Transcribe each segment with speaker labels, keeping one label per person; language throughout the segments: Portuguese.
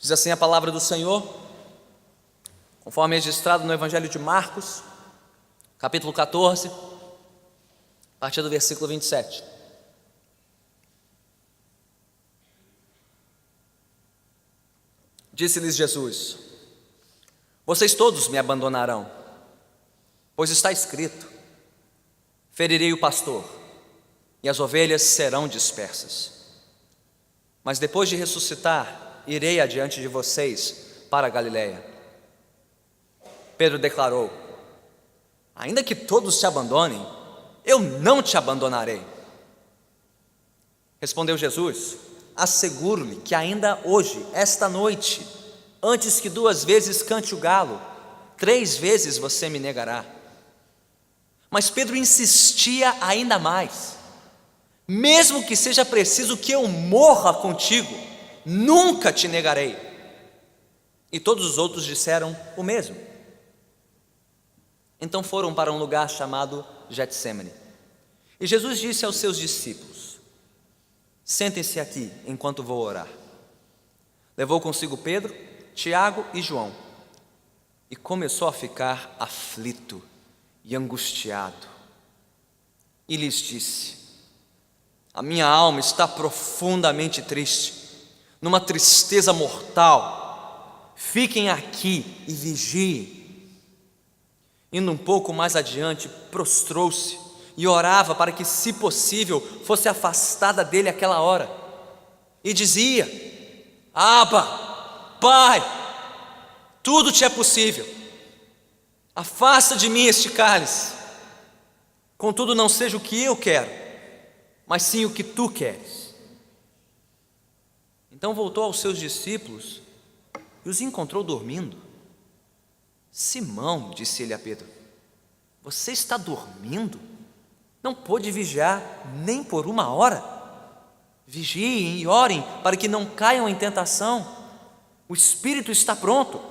Speaker 1: Diz assim a palavra do Senhor, conforme registrado no Evangelho de Marcos, capítulo 14, a partir do versículo 27. Disse-lhes Jesus: vocês todos me abandonarão, pois está escrito: ferirei o pastor, e as ovelhas serão dispersas. Mas depois de ressuscitar, irei adiante de vocês para a Galiléia. Pedro declarou: ainda que todos te abandonem, eu não te abandonarei. Respondeu Jesus: asseguro-lhe que ainda hoje, esta noite, antes que 2 vezes cante o galo, 3 vezes você me negará. Mas Pedro insistia ainda mais: mesmo que seja preciso que eu morra contigo, nunca te negarei. E todos os outros disseram o mesmo. Então foram para um lugar chamado Getsêmani. E Jesus disse aos seus discípulos: sentem-se aqui enquanto vou orar. Levou consigo Pedro, Tiago e João e começou a ficar aflito e angustiado. E lhes disse: a minha alma está profundamente triste, numa tristeza mortal. Fiquem aqui e vigiem. Indo um pouco mais adiante, prostrou-se e orava para que, se possível, fosse afastada dele aquela hora. E dizia: Abba, Pai, tudo te é possível. Afasta de mim este cálice. Contudo, não seja o que eu quero, mas sim o que tu queres. Então voltou aos seus discípulos e os encontrou dormindo. Simão, disse ele a Pedro, você está dormindo? Não pôde vigiar nem por 1 hora? Vigiem e orem para que não caiam em tentação. O espírito está pronto,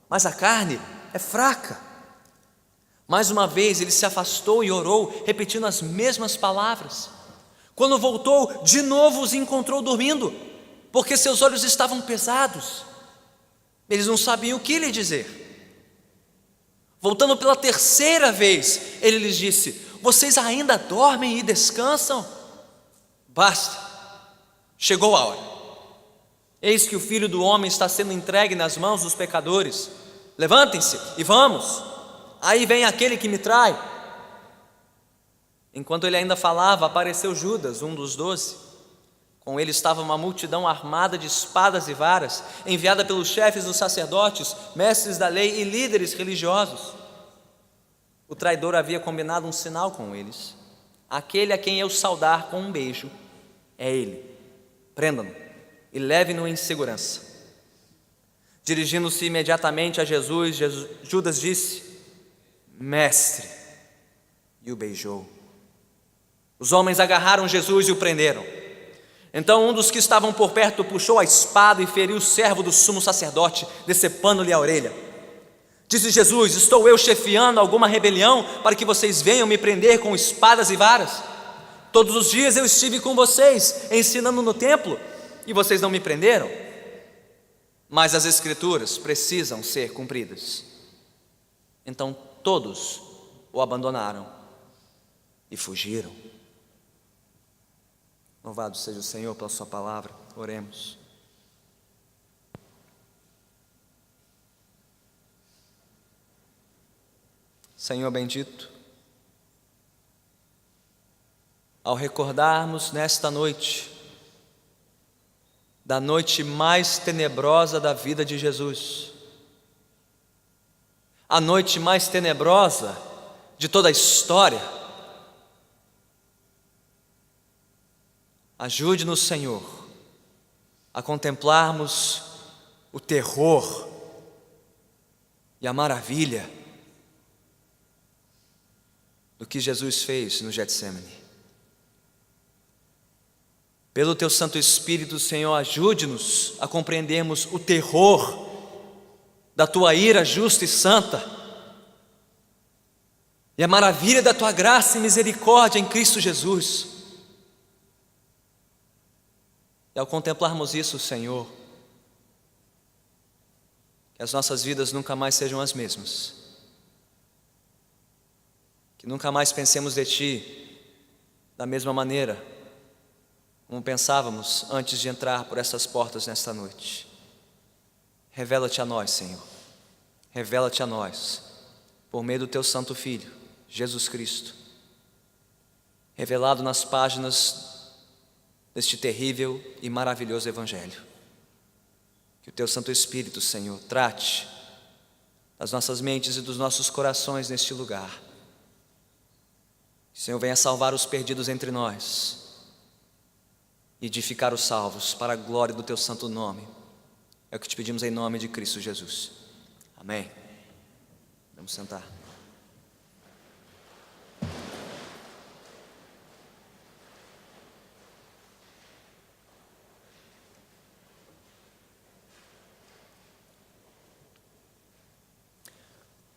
Speaker 1: mas a carne é fraca. Mais uma vez ele se afastou e orou, repetindo as mesmas palavras. Quando voltou, de novo os encontrou dormindo, porque seus olhos estavam pesados. Eles não sabiam o que lhe dizer. Voltando pela 3ª vez, ele lhes disse: vocês ainda dormem e descansam? Basta, chegou a hora. Eis que o Filho do Homem está sendo entregue nas mãos dos pecadores. Levantem-se e vamos. Aí vem aquele que me trai. Enquanto ele ainda falava, apareceu Judas, um dos 12. Com ele estava uma multidão armada de espadas e varas, enviada pelos chefes dos sacerdotes, mestres da lei e líderes religiosos. O traidor havia combinado um sinal com eles: aquele a quem eu saudar com um beijo é ele. Prendam-no e levem-no em segurança. Dirigindo-se imediatamente a Jesus, Judas disse: Mestre, e o beijou. Os homens agarraram Jesus e o prenderam. Então um dos que estavam por perto puxou a espada e feriu o servo do sumo sacerdote, decepando-lhe a orelha. Disse Jesus: estou eu chefiando alguma rebelião para que vocês venham me prender com espadas e varas? Todos os dias eu estive com vocês, ensinando no templo, e vocês não me prenderam? Mas as escrituras precisam ser cumpridas. Então todos o abandonaram e fugiram. Louvado seja o Senhor pela sua palavra. Oremos. Senhor bendito, ao recordarmos nesta noite da noite mais tenebrosa da vida de Jesus, a noite mais tenebrosa de toda a história, ajude-nos, Senhor, a contemplarmos o terror e a maravilha do que Jesus fez no Getsêmani. Pelo Teu Santo Espírito, Senhor, ajude-nos a compreendermos o terror da Tua ira justa e santa e a maravilha da Tua graça e misericórdia em Cristo Jesus. E ao contemplarmos isso, Senhor, que as nossas vidas nunca mais sejam as mesmas, que nunca mais pensemos de Ti da mesma maneira como pensávamos antes de entrar por essas portas nesta noite. Revela-te a nós, Senhor, revela-te a nós, por meio do Teu Santo Filho, Jesus Cristo, revelado nas páginas deste terrível e maravilhoso Evangelho. Que o Teu Santo Espírito, Senhor, trate das nossas mentes e dos nossos corações neste lugar. Que o Senhor venha salvar os perdidos entre nós e edificar os salvos para a glória do Teu santo nome. É o que te pedimos em nome de Cristo Jesus. Amém. Vamos sentar.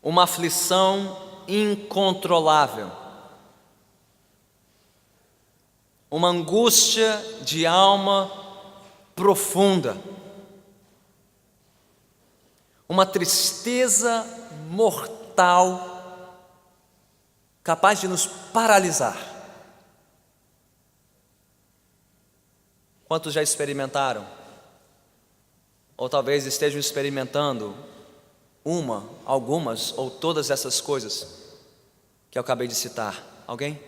Speaker 1: Uma aflição incontrolável, uma angústia de alma profunda, uma tristeza mortal capaz de nos paralisar. Quantos já experimentaram? Ou talvez estejam experimentando algumas ou todas essas coisas que eu acabei de citar. Alguém?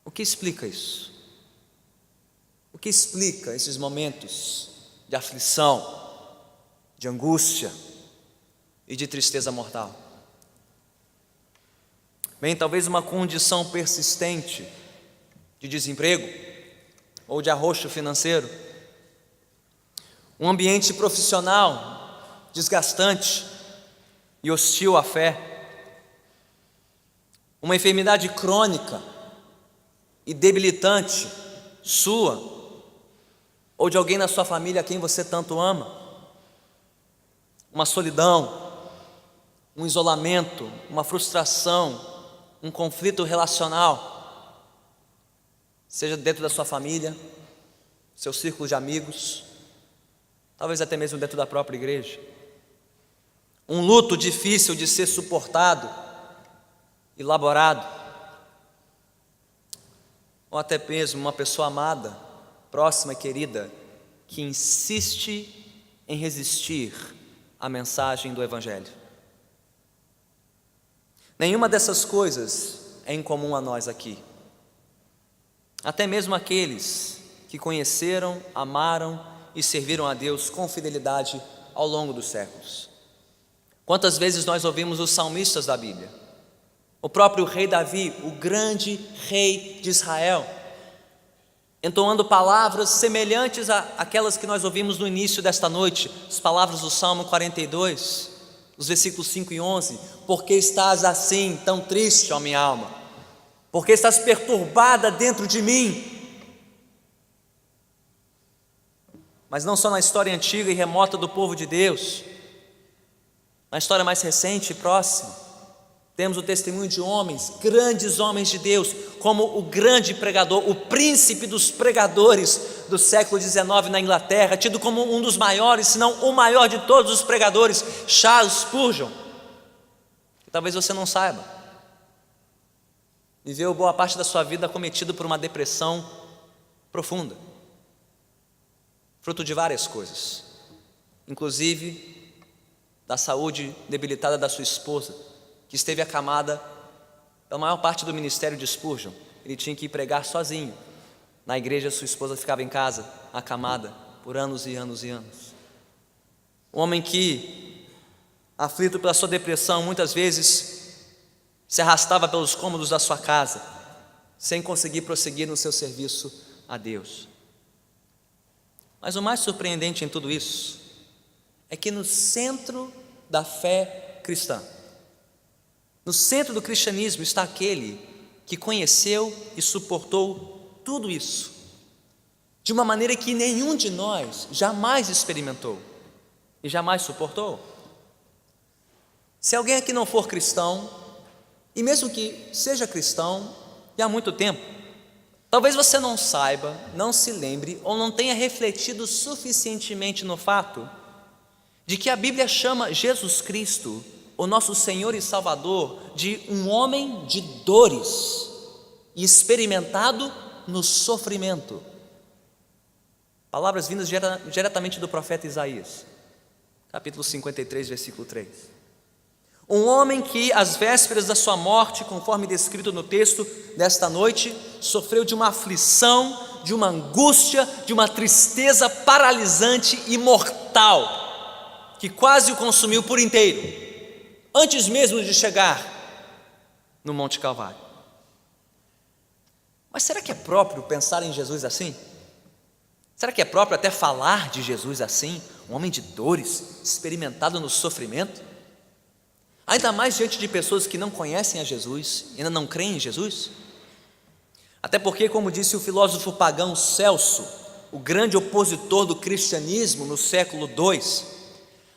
Speaker 1: O que explica isso? O que explica esses momentos de aflição, de angústia e de tristeza mortal? Bem, talvez uma condição persistente de desemprego ou de arroxo financeiro, um ambiente profissional desgastante e hostil à fé, uma enfermidade crônica e debilitante sua ou de alguém na sua família a quem você tanto ama, uma solidão, um isolamento, uma frustração, um conflito relacional, seja dentro da sua família, seu círculo de amigos, talvez até mesmo dentro da própria igreja. Um luto difícil de ser suportado, elaborado, ou até mesmo uma pessoa amada, próxima e querida, que insiste em resistir à mensagem do Evangelho. Nenhuma dessas coisas é incomum a nós aqui. Até mesmo aqueles que conheceram, amaram e serviram a Deus com fidelidade ao longo dos séculos. Quantas vezes nós ouvimos os salmistas da Bíblia, o próprio rei Davi, o grande rei de Israel, entoando palavras semelhantes àquelas que nós ouvimos no início desta noite, as palavras do Salmo 42, os versículos 5 e 11: Por que estás assim, tão triste, ó minha alma? Por que estás perturbada dentro de mim? Mas não só na história antiga e remota do povo de Deus, na história mais recente e próxima, temos o testemunho de homens, grandes homens de Deus, como o grande pregador, o príncipe dos pregadores do século XIX na Inglaterra, tido como um dos maiores, se não o maior de todos os pregadores, Charles Spurgeon, que talvez você não saiba, viveu boa parte da sua vida acometido por uma depressão profunda, fruto de várias coisas, inclusive da saúde debilitada da sua esposa, que esteve acamada pela maior parte do ministério de Spurgeon. Ele tinha que ir pregar sozinho na igreja, sua esposa ficava em casa, acamada, por anos e anos e anos. Um homem que, aflito pela sua depressão, muitas vezes se arrastava pelos cômodos da sua casa, sem conseguir prosseguir no seu serviço a Deus. Mas o mais surpreendente em tudo isso é que no centro da fé cristã, no centro do cristianismo, está aquele que conheceu e suportou tudo isso de uma maneira que nenhum de nós jamais experimentou e jamais suportou. Se alguém aqui não for cristão, e mesmo que seja cristão e há muito tempo, talvez você não saiba, não se lembre ou não tenha refletido suficientemente no fato de que a Bíblia chama Jesus Cristo, o nosso Senhor e Salvador, de um homem de dores e experimentado no sofrimento. Palavras vindas diretamente do profeta Isaías, capítulo 53, versículo 3. Um homem que, às vésperas da sua morte, conforme descrito no texto desta noite, sofreu de uma aflição, de uma angústia, de uma tristeza paralisante e mortal, que quase o consumiu por inteiro, antes mesmo de chegar no Monte Calvário. Mas será que é próprio pensar em Jesus assim? Será que é próprio até falar de Jesus assim? Um homem de dores, experimentado no sofrimento? Ainda mais diante de pessoas que não conhecem a Jesus, ainda não creem em Jesus? Até porque, como disse o filósofo pagão Celso, o grande opositor do cristianismo no século II,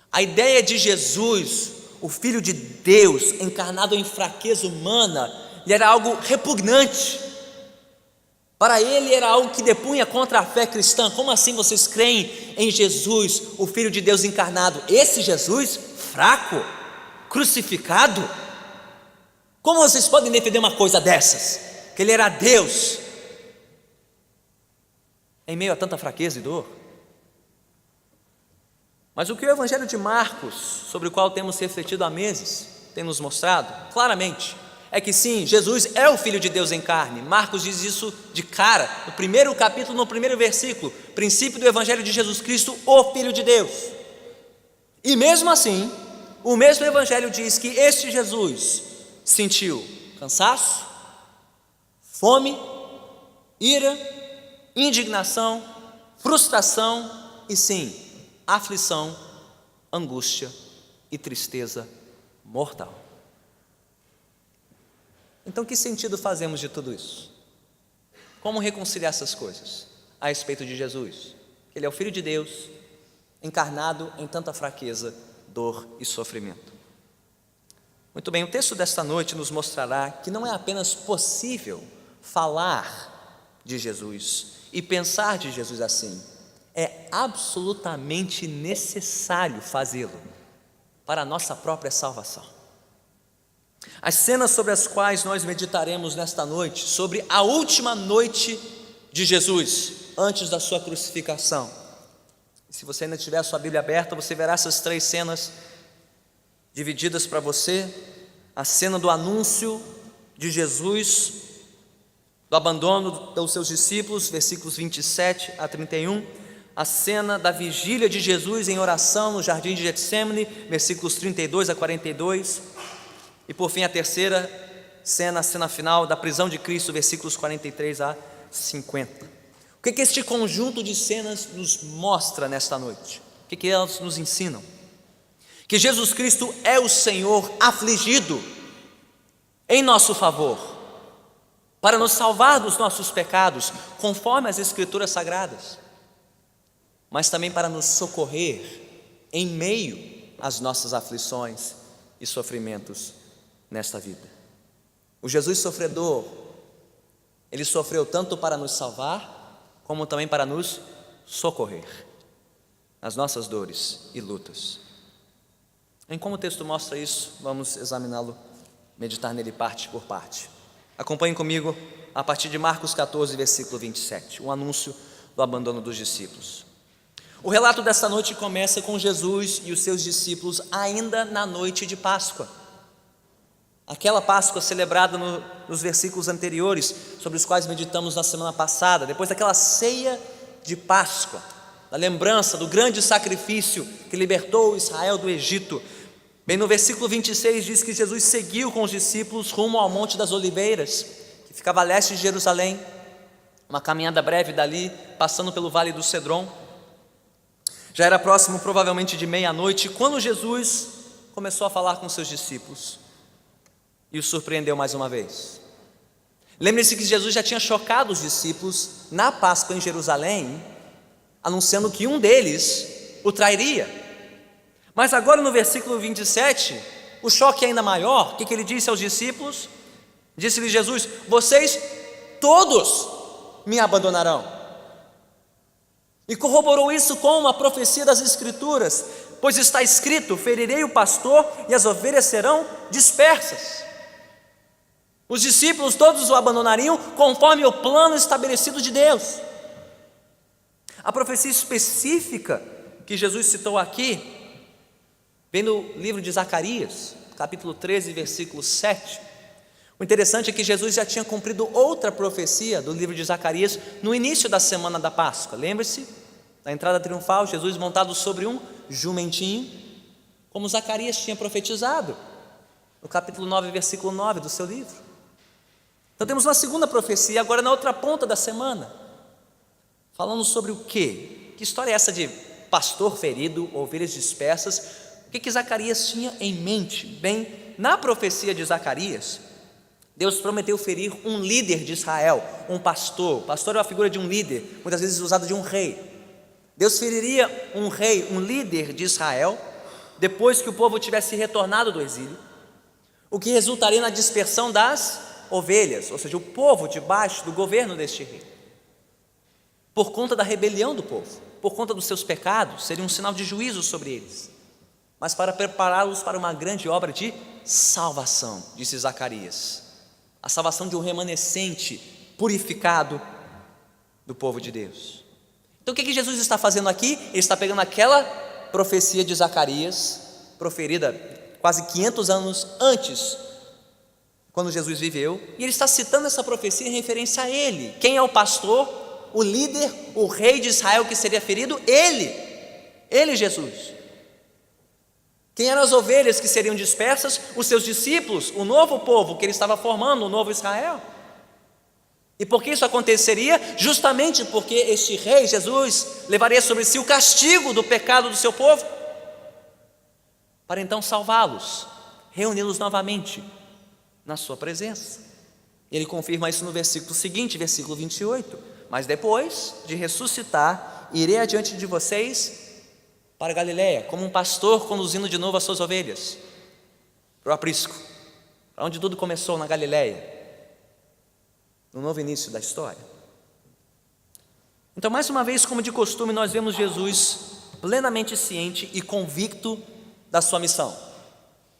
Speaker 1: a ideia de Jesus, o Filho de Deus, encarnado em fraqueza humana, lhe era algo repugnante. Para ele era algo que depunha contra a fé cristã. Como assim vocês creem em Jesus, o Filho de Deus encarnado? Esse Jesus fraco, crucificado? Como vocês podem defender uma coisa dessas? Que ele era Deus em meio a tanta fraqueza e dor? Mas o que o Evangelho de Marcos, sobre o qual temos refletido há meses, tem nos mostrado claramente é que sim, Jesus é o Filho de Deus em carne. Marcos diz isso de cara, no primeiro capítulo, no primeiro versículo, princípio do Evangelho de Jesus Cristo, o Filho de Deus. E mesmo assim, o mesmo Evangelho diz que este Jesus sentiu cansaço, fome, ira, indignação, frustração e sim, aflição, angústia e tristeza mortal. Então, que sentido fazemos de tudo isso? Como reconciliar essas coisas a respeito de Jesus? Ele é o Filho de Deus, encarnado em tanta fraqueza, dor e sofrimento. Muito bem, o texto desta noite nos mostrará que não é apenas possível falar de Jesus e pensar de Jesus assim, é absolutamente necessário fazê-lo para a nossa própria salvação. As cenas sobre as quais nós meditaremos nesta noite, sobre a última noite de Jesus, antes da sua crucificação. Se você ainda tiver a sua Bíblia aberta, você verá essas 3 cenas divididas para você. A cena do anúncio de Jesus, do abandono pelos seus discípulos, versículos 27 a 31. A cena da vigília de Jesus em oração no jardim de Getsêmani, versículos 32 a 42. E por fim a terceira cena, a cena final da prisão de Cristo, versículos 43 a 50. O que este conjunto de cenas nos mostra nesta noite? O que elas nos ensinam? Que Jesus Cristo é o Senhor afligido em nosso favor, para nos salvar dos nossos pecados, conforme as Escrituras Sagradas, mas também para nos socorrer em meio às nossas aflições e sofrimentos nesta vida. O Jesus sofredor, ele sofreu tanto para nos salvar, como também para nos socorrer nas nossas dores e lutas. Em como o texto mostra isso, vamos examiná-lo, meditar nele parte por parte. Acompanhem comigo a partir de Marcos 14, versículo 27, o anúncio do abandono dos discípulos. O relato desta noite começa com Jesus e os seus discípulos ainda na noite de Páscoa. Aquela Páscoa celebrada nos versículos anteriores, sobre os quais meditamos na semana passada, depois daquela ceia de Páscoa, da lembrança do grande sacrifício que libertou Israel do Egito. Bem, no versículo 26 diz que Jesus seguiu com os discípulos rumo ao Monte das Oliveiras, que ficava a leste de Jerusalém, uma caminhada breve dali, passando pelo Vale do Cedron. Já era próximo provavelmente de meia-noite, quando Jesus começou a falar com seus discípulos e os surpreendeu mais uma vez. Lembre-se que Jesus já tinha chocado os discípulos na Páscoa em Jerusalém, anunciando que um deles o trairia. Mas agora no versículo 27, o choque é ainda maior. O que ele disse aos discípulos? Disse-lhe Jesus: vocês todos me abandonarão. E corroborou isso com uma profecia das Escrituras: pois está escrito: ferirei o pastor e as ovelhas serão dispersas. Os discípulos todos o abandonariam conforme o plano estabelecido de Deus. A profecia específica que Jesus citou aqui vem no livro de Zacarias, capítulo 13, versículo 7. O interessante é que Jesus já tinha cumprido outra profecia do livro de Zacarias no início da semana da Páscoa. Lembre-se, na entrada triunfal, Jesus montado sobre um jumentinho, como Zacarias tinha profetizado, no capítulo 9, versículo 9 do seu livro. Então temos uma segunda profecia, agora na outra ponta da semana, falando sobre o quê? Que história é essa de pastor ferido, ovelhas dispersas? O que Zacarias tinha em mente? Bem, na profecia de Zacarias, Deus prometeu ferir um líder de Israel, um pastor. Pastor é uma figura de um líder, muitas vezes usado de um rei. Deus feriria um rei, um líder de Israel, depois que o povo tivesse retornado do exílio, o que resultaria na dispersão das ovelhas, ou seja, o povo debaixo do governo deste rei, por conta da rebelião do povo, por conta dos seus pecados, seria um sinal de juízo sobre eles, mas para prepará-los para uma grande obra de salvação, disse Zacarias, a salvação de um remanescente purificado do povo de Deus. Então o que Jesus está fazendo aqui? Ele está pegando aquela profecia de Zacarias, proferida quase 500 anos antes, quando Jesus viveu, e ele está citando essa profecia em referência a ele. Quem é o pastor, o líder, o rei de Israel que seria ferido? Ele Jesus. Quem eram as ovelhas que seriam dispersas? Os seus discípulos, o novo povo que ele estava formando, o novo Israel. E por que isso aconteceria? Justamente porque este rei, Jesus, levaria sobre si o castigo do pecado do seu povo, para então salvá-los, reuni-los novamente na sua presença. Ele confirma isso no versículo seguinte, versículo 28. Mas depois de ressuscitar, irei adiante de vocês para Galiléia, como um pastor conduzindo de novo as suas ovelhas para o aprisco, para onde tudo começou, na Galiléia, no novo início da história. Então, mais uma vez, como de costume, nós vemos Jesus plenamente ciente e convicto da sua missão,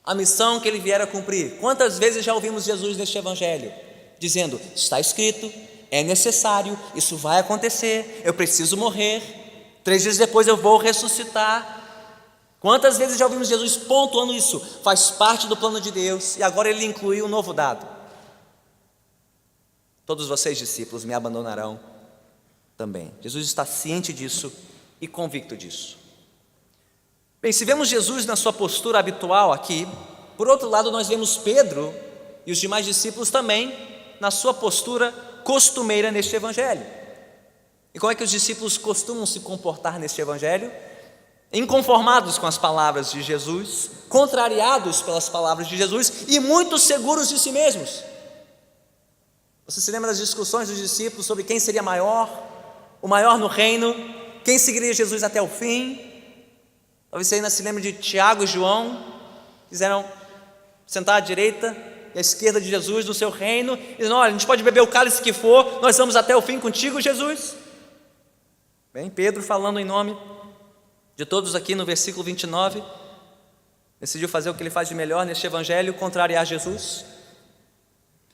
Speaker 1: a missão que ele viera cumprir. Quantas vezes já ouvimos Jesus neste evangelho dizendo: está escrito, é necessário, isso vai acontecer, eu preciso morrer, 3 dias depois eu vou ressuscitar. Quantas vezes já ouvimos Jesus pontuando isso? Faz parte do plano de Deus. E agora ele incluiu um novo dado: todos vocês, discípulos, me abandonarão também. Jesus está ciente disso e convicto disso. Bem, se vemos Jesus na sua postura habitual aqui, por outro lado nós vemos Pedro e os demais discípulos também na sua postura costumeira neste evangelho. E como é que os discípulos costumam se comportar neste evangelho? Inconformados com as palavras de Jesus, contrariados pelas palavras de Jesus e muito seguros de si mesmos. Você se lembra das discussões dos discípulos sobre quem seria maior, o maior no reino, quem seguiria Jesus até o fim? Talvez você ainda se lembre de Tiago e João, quiseram sentar à direita e à esquerda de Jesus no seu reino, e dizendo: olha, a gente pode beber o cálice que for, nós vamos até o fim contigo, Jesus. Bem, Pedro, falando em nome de todos aqui no versículo 29, decidiu fazer o que ele faz de melhor neste evangelho: contrariar Jesus.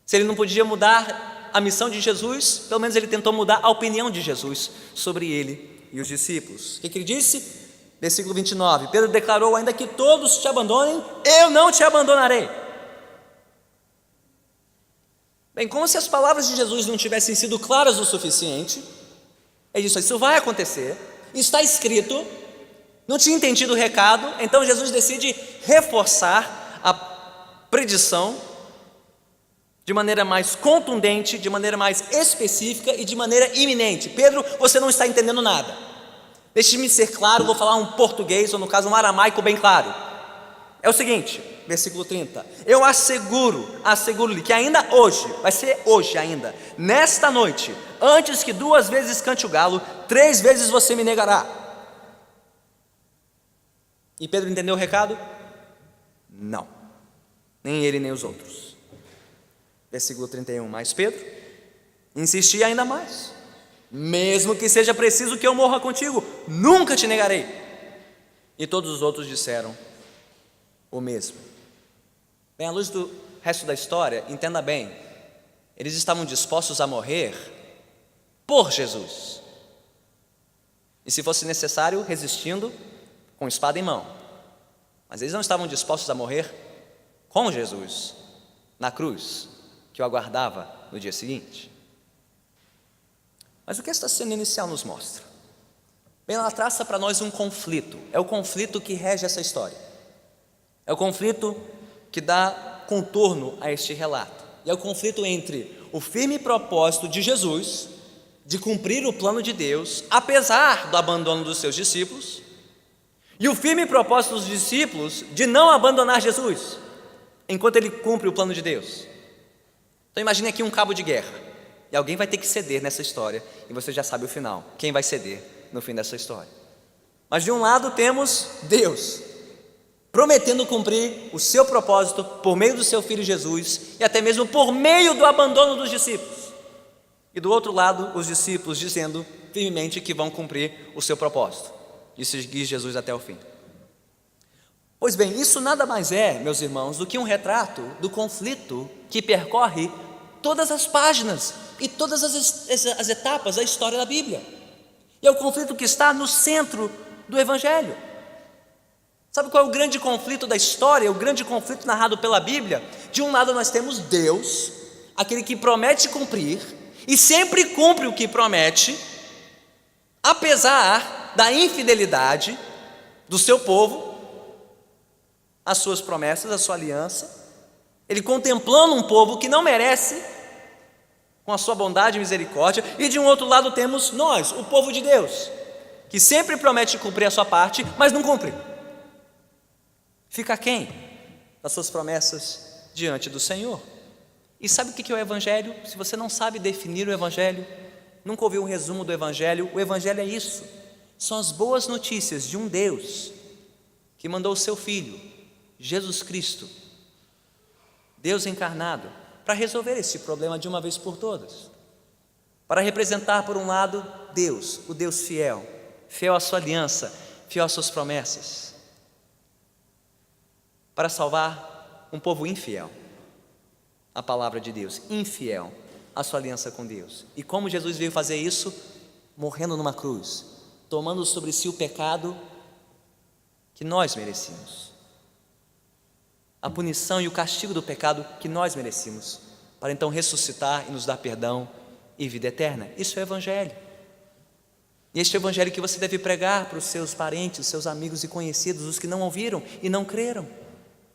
Speaker 1: Se ele não podia mudar a missão de Jesus, pelo menos ele tentou mudar a opinião de Jesus sobre ele e os discípulos. O que ele disse? Versículo 29, Pedro declarou: ainda que todos te abandonem, eu não te abandonarei. Bem, como se as palavras de Jesus não tivessem sido claras o suficiente, ele disse: isso vai acontecer, está escrito. Não tinha entendido o recado, então Jesus decide reforçar a predição de maneira mais contundente, de maneira mais específica e de maneira iminente. Pedro, você não está entendendo nada. Deixe-me ser claro, vou falar um português, ou no caso um aramaico bem claro. É o seguinte, versículo 30. Eu asseguro-lhe que ainda hoje, vai ser hoje ainda, nesta noite, antes que 2 vezes cante o galo, 3 vezes você me negará. E Pedro entendeu o recado? Não, nem ele nem os outros. Versículo 31, mas Pedro insistia ainda mais: mesmo que seja preciso que eu morra contigo, nunca te negarei. E todos os outros disseram o mesmo. Bem, à luz do resto da história, entenda bem, eles estavam dispostos a morrer por Jesus. E se fosse necessário, resistindo com espada em mão. Mas eles não estavam dispostos a morrer com Jesus na cruz, que o aguardava no dia seguinte. Mas o que esta cena inicial nos mostra? Bem, ela traça para nós um conflito. É o conflito que rege essa história. É o conflito que dá contorno a este relato. E é o conflito entre o firme propósito de Jesus de cumprir o plano de Deus, apesar do abandono dos seus discípulos, e o firme propósito dos discípulos de não abandonar Jesus, enquanto ele cumpre o plano de Deus. Então imagine aqui um cabo de guerra, e alguém vai ter que ceder nessa história, e você já sabe o final, quem vai ceder no fim dessa história. Mas de um lado temos Deus, prometendo cumprir o seu propósito por meio do seu Filho Jesus, e até mesmo por meio do abandono dos discípulos. E do outro lado, os discípulos dizendo firmemente que vão cumprir o seu propósito, de seguir Jesus até o fim. Pois bem, isso nada mais é, meus irmãos, do que um retrato do conflito que percorre todas as páginas e todas as etapas da história da Bíblia. E é o conflito que está no centro do Evangelho. Sabe qual é o grande conflito da história, o grande conflito narrado pela Bíblia? De um lado nós temos Deus, aquele que promete cumprir, e sempre cumpre o que promete, apesar da infidelidade do seu povo, as suas promessas, a sua aliança. Ele contemplando um povo que não merece, com a sua bondade e misericórdia. E de um outro lado temos nós, o povo de Deus, que sempre promete cumprir a sua parte, mas não cumpre. Fica aquém das suas promessas diante do Senhor. E sabe o que é o Evangelho? Se você não sabe definir o Evangelho, nunca ouviu um resumo do Evangelho, o Evangelho é isso. São as boas notícias de um Deus que mandou o seu Filho, Jesus Cristo, Deus encarnado, para resolver esse problema de uma vez por todas. Para representar, por um lado, Deus, o Deus fiel, fiel à sua aliança, fiel às suas promessas. Para salvar um povo infiel à palavra de Deus, infiel à sua aliança com Deus. E como Jesus veio fazer isso? Morrendo numa cruz, tomando sobre si o pecado que nós merecíamos, a punição e o castigo do pecado que nós merecíamos, para então ressuscitar e nos dar perdão e vida eterna. Isso é o Evangelho. E este é o Evangelho que você deve pregar para os seus parentes, seus amigos e conhecidos, os que não ouviram e não creram.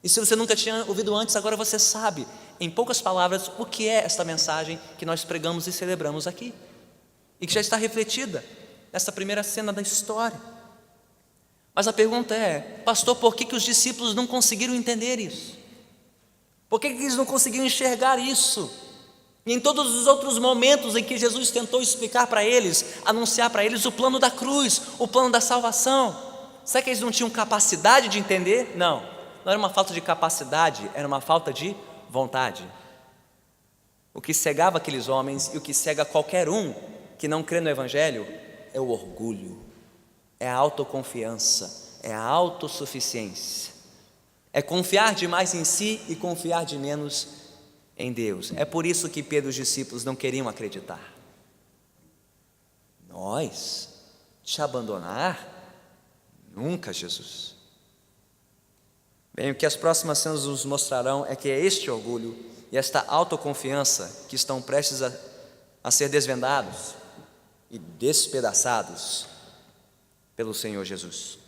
Speaker 1: E se você nunca tinha ouvido antes, agora você sabe, em poucas palavras, o que é esta mensagem que nós pregamos e celebramos aqui, e que já está refletida nessa primeira cena da história. Mas a pergunta é: pastor, por que os discípulos não conseguiram entender isso? Por que eles não conseguiram enxergar isso? E em todos os outros momentos em que Jesus tentou explicar para eles, anunciar para eles o plano da cruz, o plano da salvação, será que eles não tinham capacidade de entender? Não era uma falta de capacidade, era uma falta de vontade. O que cegava aqueles homens e o que cega qualquer um que não crê no Evangelho é o orgulho, é a autoconfiança, é a autossuficiência, é confiar demais em si e confiar de menos em Deus. É por isso que Pedro e os discípulos não queriam acreditar. Nós te abandonar? Nunca, Jesus. Bem, o que as próximas cenas nos mostrarão é que é este orgulho e esta autoconfiança que estão prestes a ser desvendados e despedaçados pelo Senhor Jesus.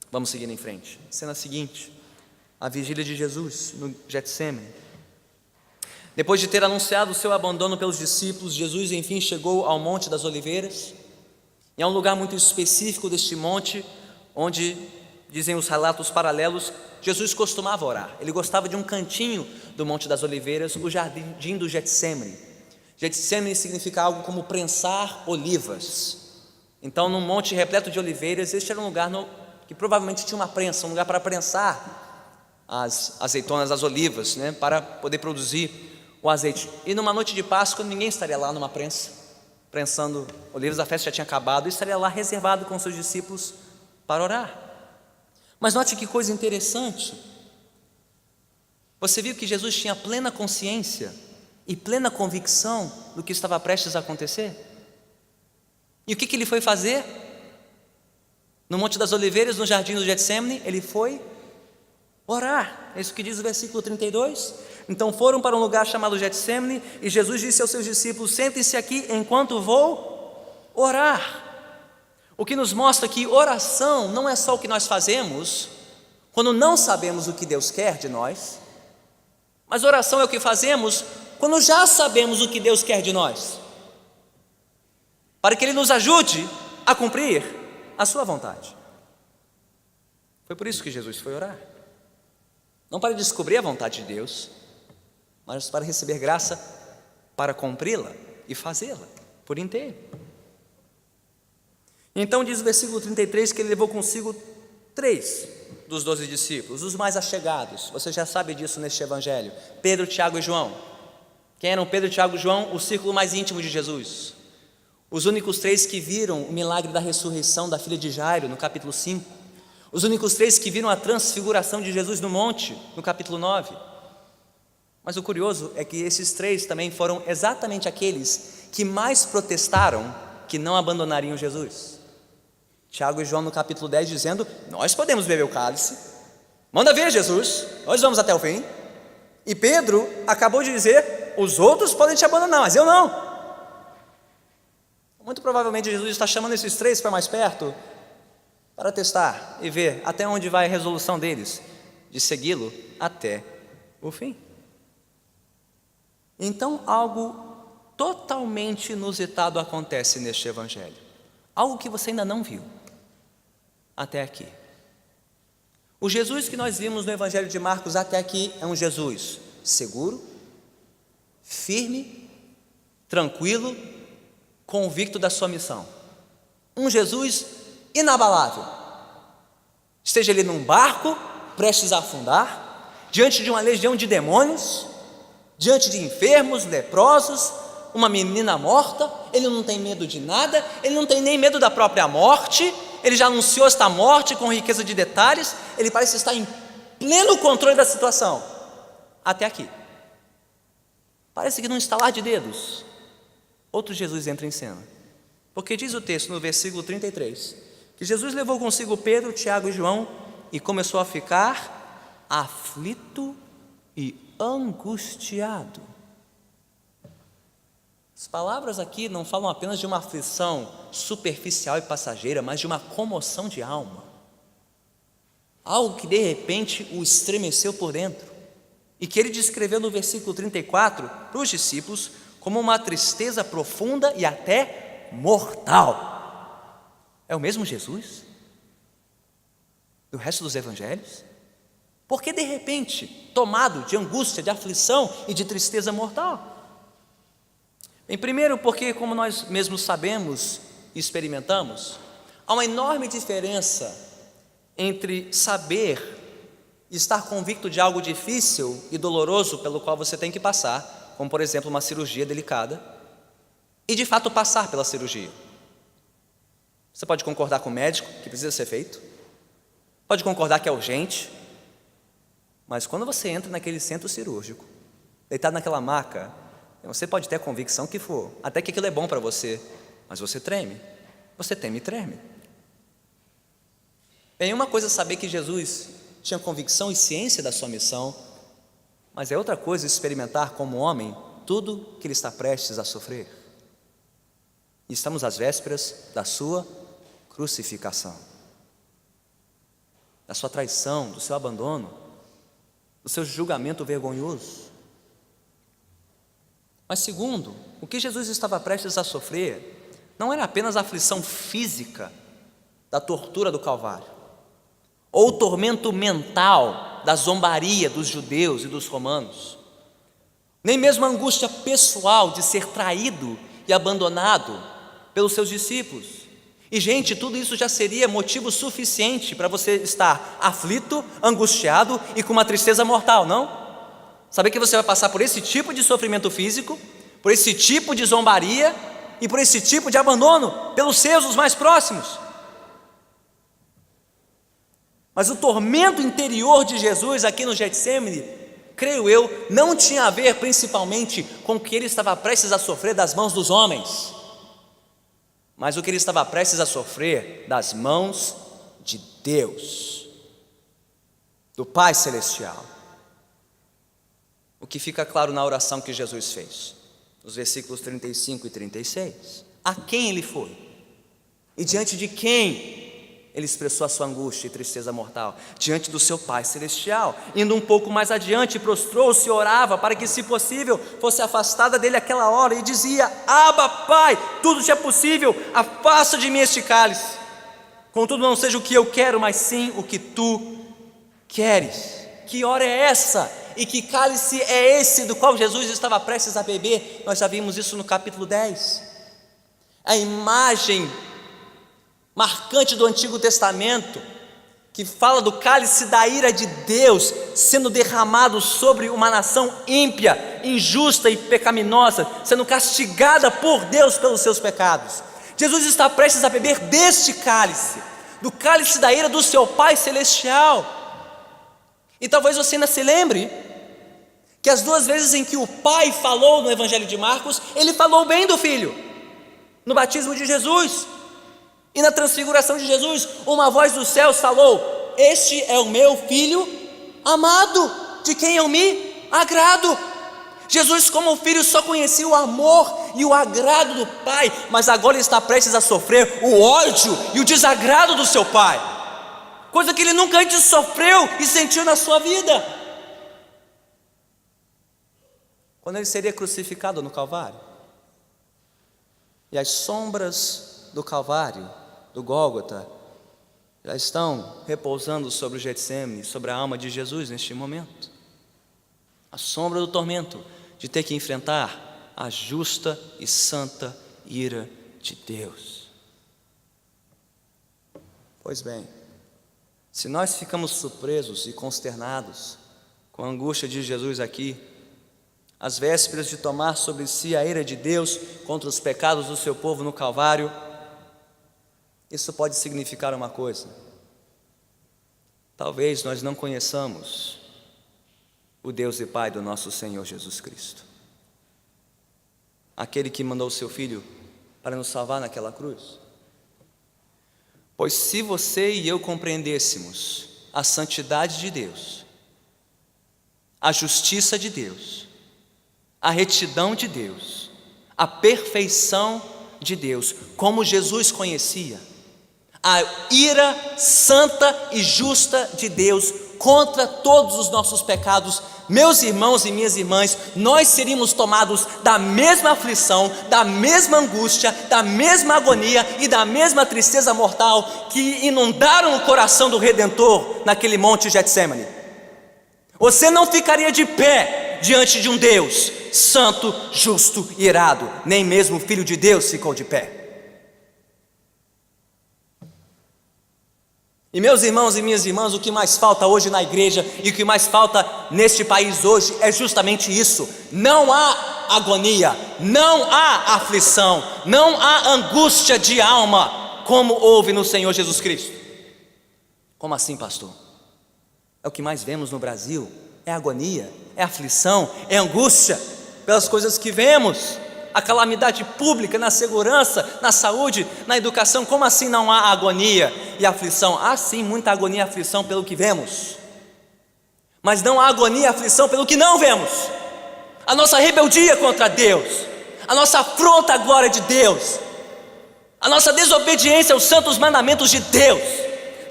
Speaker 1: Vamos seguir em frente. Cena seguinte, a vigília de Jesus no Getsêmani. Depois de ter anunciado o seu abandono pelos discípulos, Jesus enfim chegou ao Monte das Oliveiras. E é um lugar muito específico deste monte, onde, dizem os relatos paralelos, Jesus costumava orar. Ele gostava de um cantinho do Monte das Oliveiras, o jardim do Getsêmani. Getsêmani significa algo como prensar olivas. Então, num monte repleto de oliveiras, este era um lugar que provavelmente tinha uma prensa, um lugar para prensar as azeitonas, as olivas, né, para poder produzir o azeite. E numa noite de Páscoa, ninguém estaria lá numa prensa, prensando olivas, a festa já tinha acabado, e estaria lá reservado com seus discípulos para orar. Mas note que coisa interessante. Você viu que Jesus tinha plena consciência e plena convicção do que estava prestes a acontecer? E o que ele foi fazer? No Monte das Oliveiras, no jardim do Getsêmani, ele foi orar. É isso que diz o versículo 32. Então foram para um lugar chamado Getsêmani, e Jesus disse aos seus discípulos: sentem-se aqui enquanto vou orar. O que nos mostra que oração não é só o que nós fazemos quando não sabemos o que Deus quer de nós, mas oração é o que fazemos quando já sabemos o que Deus quer de nós, para que Ele nos ajude a cumprir a sua vontade. Foi por isso que Jesus foi orar. Não para descobrir a vontade de Deus, mas para receber graça para cumpri-la e fazê-la por inteiro. Então diz o versículo 33 que ele levou consigo 3 dos 12 discípulos, os mais achegados. Você já sabe disso neste evangelho: Pedro, Tiago e João. Quem eram Pedro, Tiago e João? O círculo mais íntimo de Jesus. Os únicos 3 que viram o milagre da ressurreição da filha de Jairo, no capítulo 5. Os únicos 3 que viram a transfiguração de Jesus no monte, no capítulo 9. Mas o curioso é que esses 3 também foram exatamente aqueles que mais protestaram que não abandonariam Jesus. Tiago e João no capítulo 10 dizendo: nós podemos beber o cálice, manda ver Jesus, nós vamos até o fim. E Pedro acabou de dizer: os outros podem te abandonar, mas eu não. Muito provavelmente Jesus está chamando esses 3 para mais perto, para testar e ver até onde vai a resolução deles de segui-lo até o fim. Então algo totalmente inusitado acontece neste evangelho, algo que você ainda não viu até aqui. O Jesus que nós vimos no evangelho de Marcos até aqui é um Jesus seguro, firme, tranquilo, convicto da sua missão. Um Jesus inabalável. Esteja ele num barco prestes a afundar, diante de uma legião de demônios, diante de enfermos, leprosos, uma menina morta, ele não tem medo de nada, ele não tem nem medo da própria morte. Ele já anunciou esta morte com riqueza de detalhes. Ele parece estar em pleno controle da situação até aqui. Parece que num estalar de dedos outro Jesus entra em cena, porque diz o texto no versículo 33 que Jesus levou consigo Pedro, Tiago e João e começou a ficar aflito e angustiado. As palavras aqui não falam apenas de uma aflição superficial e passageira, mas de uma comoção de alma, algo que de repente o estremeceu por dentro, e que ele descreveu no versículo 34 para os discípulos como uma tristeza profunda e até mortal. É o mesmo Jesus do resto dos evangelhos? Porque de repente, tomado de angústia, de aflição e de tristeza mortal? Bem, primeiro porque, como nós mesmos sabemos e experimentamos, há uma enorme diferença entre saber e estar convicto de algo difícil e doloroso pelo qual você tem que passar, como por exemplo uma cirurgia delicada, e de fato passar pela cirurgia. Você pode concordar com o médico que precisa ser feito, pode concordar que é urgente, mas quando você entra naquele centro cirúrgico, deitado naquela maca, você pode ter a convicção que for, até que aquilo é bom para você, mas você treme, você teme e treme. Bem, uma coisa é saber que Jesus tinha convicção e ciência da sua missão, mas é outra coisa experimentar como homem tudo que ele está prestes a sofrer. E estamos às vésperas da sua crucificação, da sua traição, do seu abandono, do seu julgamento vergonhoso. Mas segundo, o que Jesus estava prestes a sofrer não era apenas a aflição física da tortura do Calvário, ou o tormento mental da zombaria dos judeus e dos romanos, nem mesmo a angústia pessoal de ser traído e abandonado pelos seus discípulos. E gente, tudo isso já seria motivo suficiente para você estar aflito, angustiado e com uma tristeza mortal, não? Saber que você vai passar por esse tipo de sofrimento físico, por esse tipo de zombaria e por esse tipo de abandono pelos seus, os mais próximos. Mas o tormento interior de Jesus aqui no Getsêmani, creio eu, não tinha a ver principalmente com o que ele estava prestes a sofrer das mãos dos homens, mas o que ele estava prestes a sofrer das mãos de Deus, do Pai Celestial. O que fica claro na oração que Jesus fez, nos versículos 35 e 36. A quem ele foi? E diante de quem ele expressou a sua angústia e tristeza mortal? Diante do seu Pai Celestial. Indo um pouco mais adiante, prostrou-se e orava para que, se possível, fosse afastada dele aquela hora, e dizia: Abba, Pai, tudo te é possível, afasta de mim este cálice. Contudo, não seja o que eu quero, mas sim o que tu queres. Que hora é essa? E que cálice é esse do qual Jesus estava prestes a beber? Nós já vimos isso no capítulo 10. A imagem marcante do Antigo Testamento, que fala do cálice da ira de Deus sendo derramado sobre uma nação ímpia, injusta e pecaminosa, sendo castigada por Deus pelos seus pecados. Jesus está prestes a beber deste cálice, do cálice da ira do seu Pai Celestial. E talvez você ainda se lembre que as duas vezes em que o Pai falou no Evangelho de Marcos, ele falou bem do Filho. No batismo de Jesus e na transfiguração de Jesus, uma voz dos céus falou: este é o meu Filho amado, de quem eu me agrado. Jesus, como filho, só conhecia o amor e o agrado do Pai, mas agora ele está prestes a sofrer o ódio e o desagrado do seu Pai, coisa que ele nunca antes sofreu e sentiu na sua vida. Quando ele seria crucificado no Calvário, e as sombras do Calvário, do Gólgota, já estão repousando sobre o Getsêmani, sobre a alma de Jesus neste momento. A sombra do tormento de ter que enfrentar a justa e santa ira de Deus. Pois bem, se nós ficamos surpresos e consternados com a angústia de Jesus aqui, às vésperas de tomar sobre si a ira de Deus contra os pecados do seu povo no Calvário, isso pode significar uma coisa: talvez nós não conheçamos o Deus e Pai do nosso Senhor Jesus Cristo, aquele que mandou o seu Filho para nos salvar naquela cruz. Pois se você e eu compreendêssemos a santidade de Deus, a justiça de Deus, a retidão de Deus, a perfeição de Deus, como Jesus conhecia, a ira santa e justa de Deus contra todos os nossos pecados, meus irmãos e minhas irmãs, nós seríamos tomados da mesma aflição, da mesma angústia, da mesma agonia e da mesma tristeza mortal que inundaram o coração do Redentor naquele monte Getsêmani. Você não ficaria de pé diante de um Deus santo, justo e irado. Nem mesmo o Filho de Deus ficou de pé. E meus irmãos e minhas irmãs, o que mais falta hoje na igreja e o que mais falta neste país hoje é justamente isso. Não há agonia, não há aflição, não há angústia de alma como houve no Senhor Jesus Cristo. Como assim, pastor? É o que mais vemos no Brasil, é agonia, é aflição, é angústia pelas coisas que vemos, a calamidade pública, na segurança, na saúde, na educação. Como assim não há agonia e aflição? Há sim muita agonia e aflição pelo que vemos, mas não há agonia e aflição pelo que não vemos. A nossa rebeldia contra Deus, a nossa afronta à glória de Deus, a nossa desobediência aos santos mandamentos de Deus.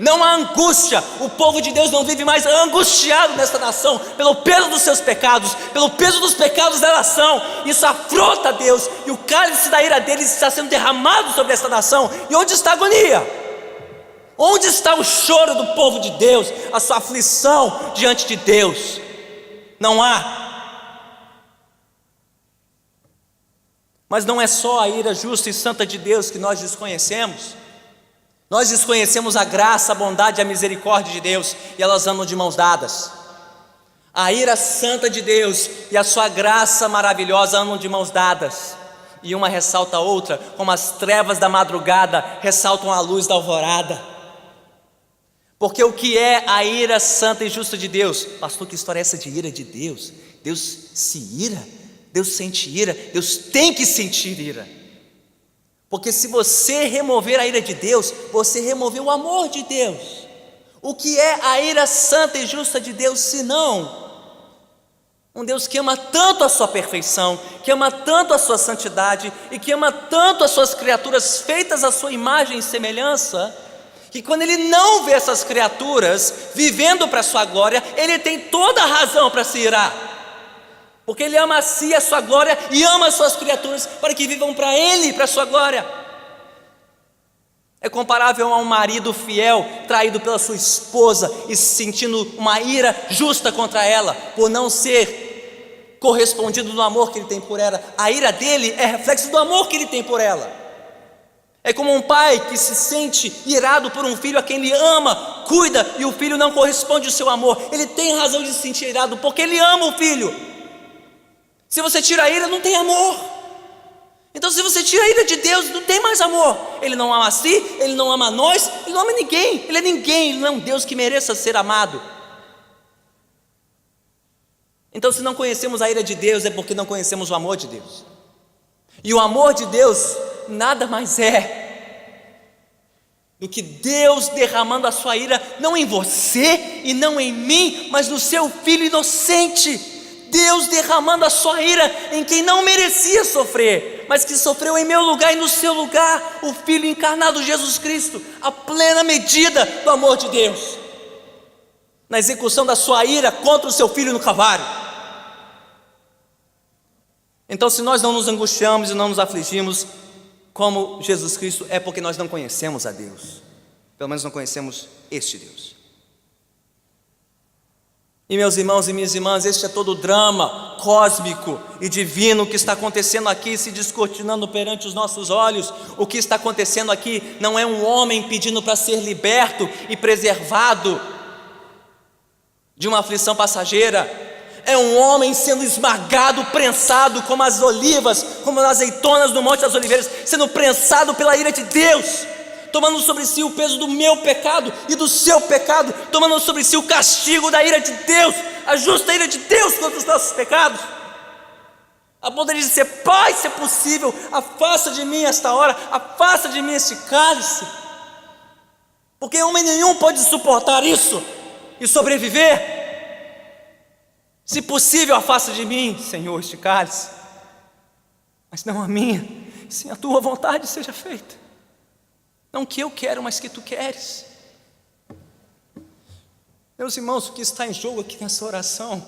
Speaker 1: Não há angústia, o povo de Deus não vive mais angustiado nesta nação pelo peso dos seus pecados, pelo peso dos pecados da nação. Isso afronta a Deus e o cálice da ira dele está sendo derramado sobre esta nação. E onde está a agonia? Onde está o choro do povo de Deus, a sua aflição diante de Deus? Não há. Mas não é só a ira justa e santa de Deus que nós desconhecemos. Nós desconhecemos a graça, a bondade e a misericórdia de Deus, e elas andam de mãos dadas. A ira santa de Deus e a sua graça maravilhosa andam de mãos dadas, e uma ressalta a outra, como as trevas da madrugada ressaltam a luz da alvorada. Porque o que é a ira santa e justa de Deus? Pastor, que história é essa de ira de Deus? Deus se ira? Deus sente ira? Deus tem que sentir ira. Porque se você remover a ira de Deus, você removeu o amor de Deus. O que é a ira santa e justa de Deus, senão um Deus que ama tanto a sua perfeição, que ama tanto a sua santidade e que ama tanto as suas criaturas feitas à sua imagem e semelhança, que quando Ele não vê essas criaturas vivendo para a sua glória, Ele tem toda a razão para se irar, porque Ele ama a si, a sua glória, e ama as suas criaturas para que vivam para Ele, para a sua glória. É comparável a um marido fiel traído pela sua esposa e sentindo uma ira justa contra ela por não ser correspondido no amor que ele tem por ela. A ira dele é reflexo do amor que ele tem por ela. É como um pai que se sente irado por um filho a quem ele ama, cuida, e o filho não corresponde ao seu amor. Ele tem razão de se sentir irado porque ele ama o filho. Se você tira a ira, não tem amor. Então, se você tira a ira de Deus, não tem mais amor. Ele não ama a si, Ele não ama a nós, Ele não ama ninguém. Ele é ninguém, Ele não é um Deus que mereça ser amado. Então, se não conhecemos a ira de Deus, é porque não conhecemos o amor de Deus. E o amor de Deus nada mais é do que Deus derramando a sua ira, não em você e não em mim, mas no seu Filho inocente. Deus derramando a sua ira em quem não merecia sofrer, mas que sofreu em meu lugar e no seu lugar, o Filho encarnado Jesus Cristo, a plena medida do amor de Deus, na execução da sua ira contra o seu Filho no Calvário. Então, se nós não nos angustiamos e não nos afligimos como Jesus Cristo, é porque nós não conhecemos a Deus, pelo menos não conhecemos este Deus. E meus irmãos e minhas irmãs, este é todo o drama cósmico e divino que está acontecendo aqui, se descortinando perante os nossos olhos. O que está acontecendo aqui não é um homem pedindo para ser liberto e preservado de uma aflição passageira. É um homem sendo esmagado, prensado como as olivas, como as azeitonas do Monte das Oliveiras, sendo prensado pela ira de Deus, tomando sobre si o peso do meu pecado e do seu pecado, tomando sobre si o castigo da ira de Deus, a justa ira de Deus contra os nossos pecados, a ponto de dizer: Pai, se é possível, afasta de mim esta hora, afasta de mim este cálice, porque homem nenhum pode suportar isso e sobreviver. Se possível, afasta de mim, Senhor, este cálice, mas não a minha, sim a tua vontade seja feita. Não que eu quero, mas que tu queres. Meus irmãos, o que está em jogo aqui nessa oração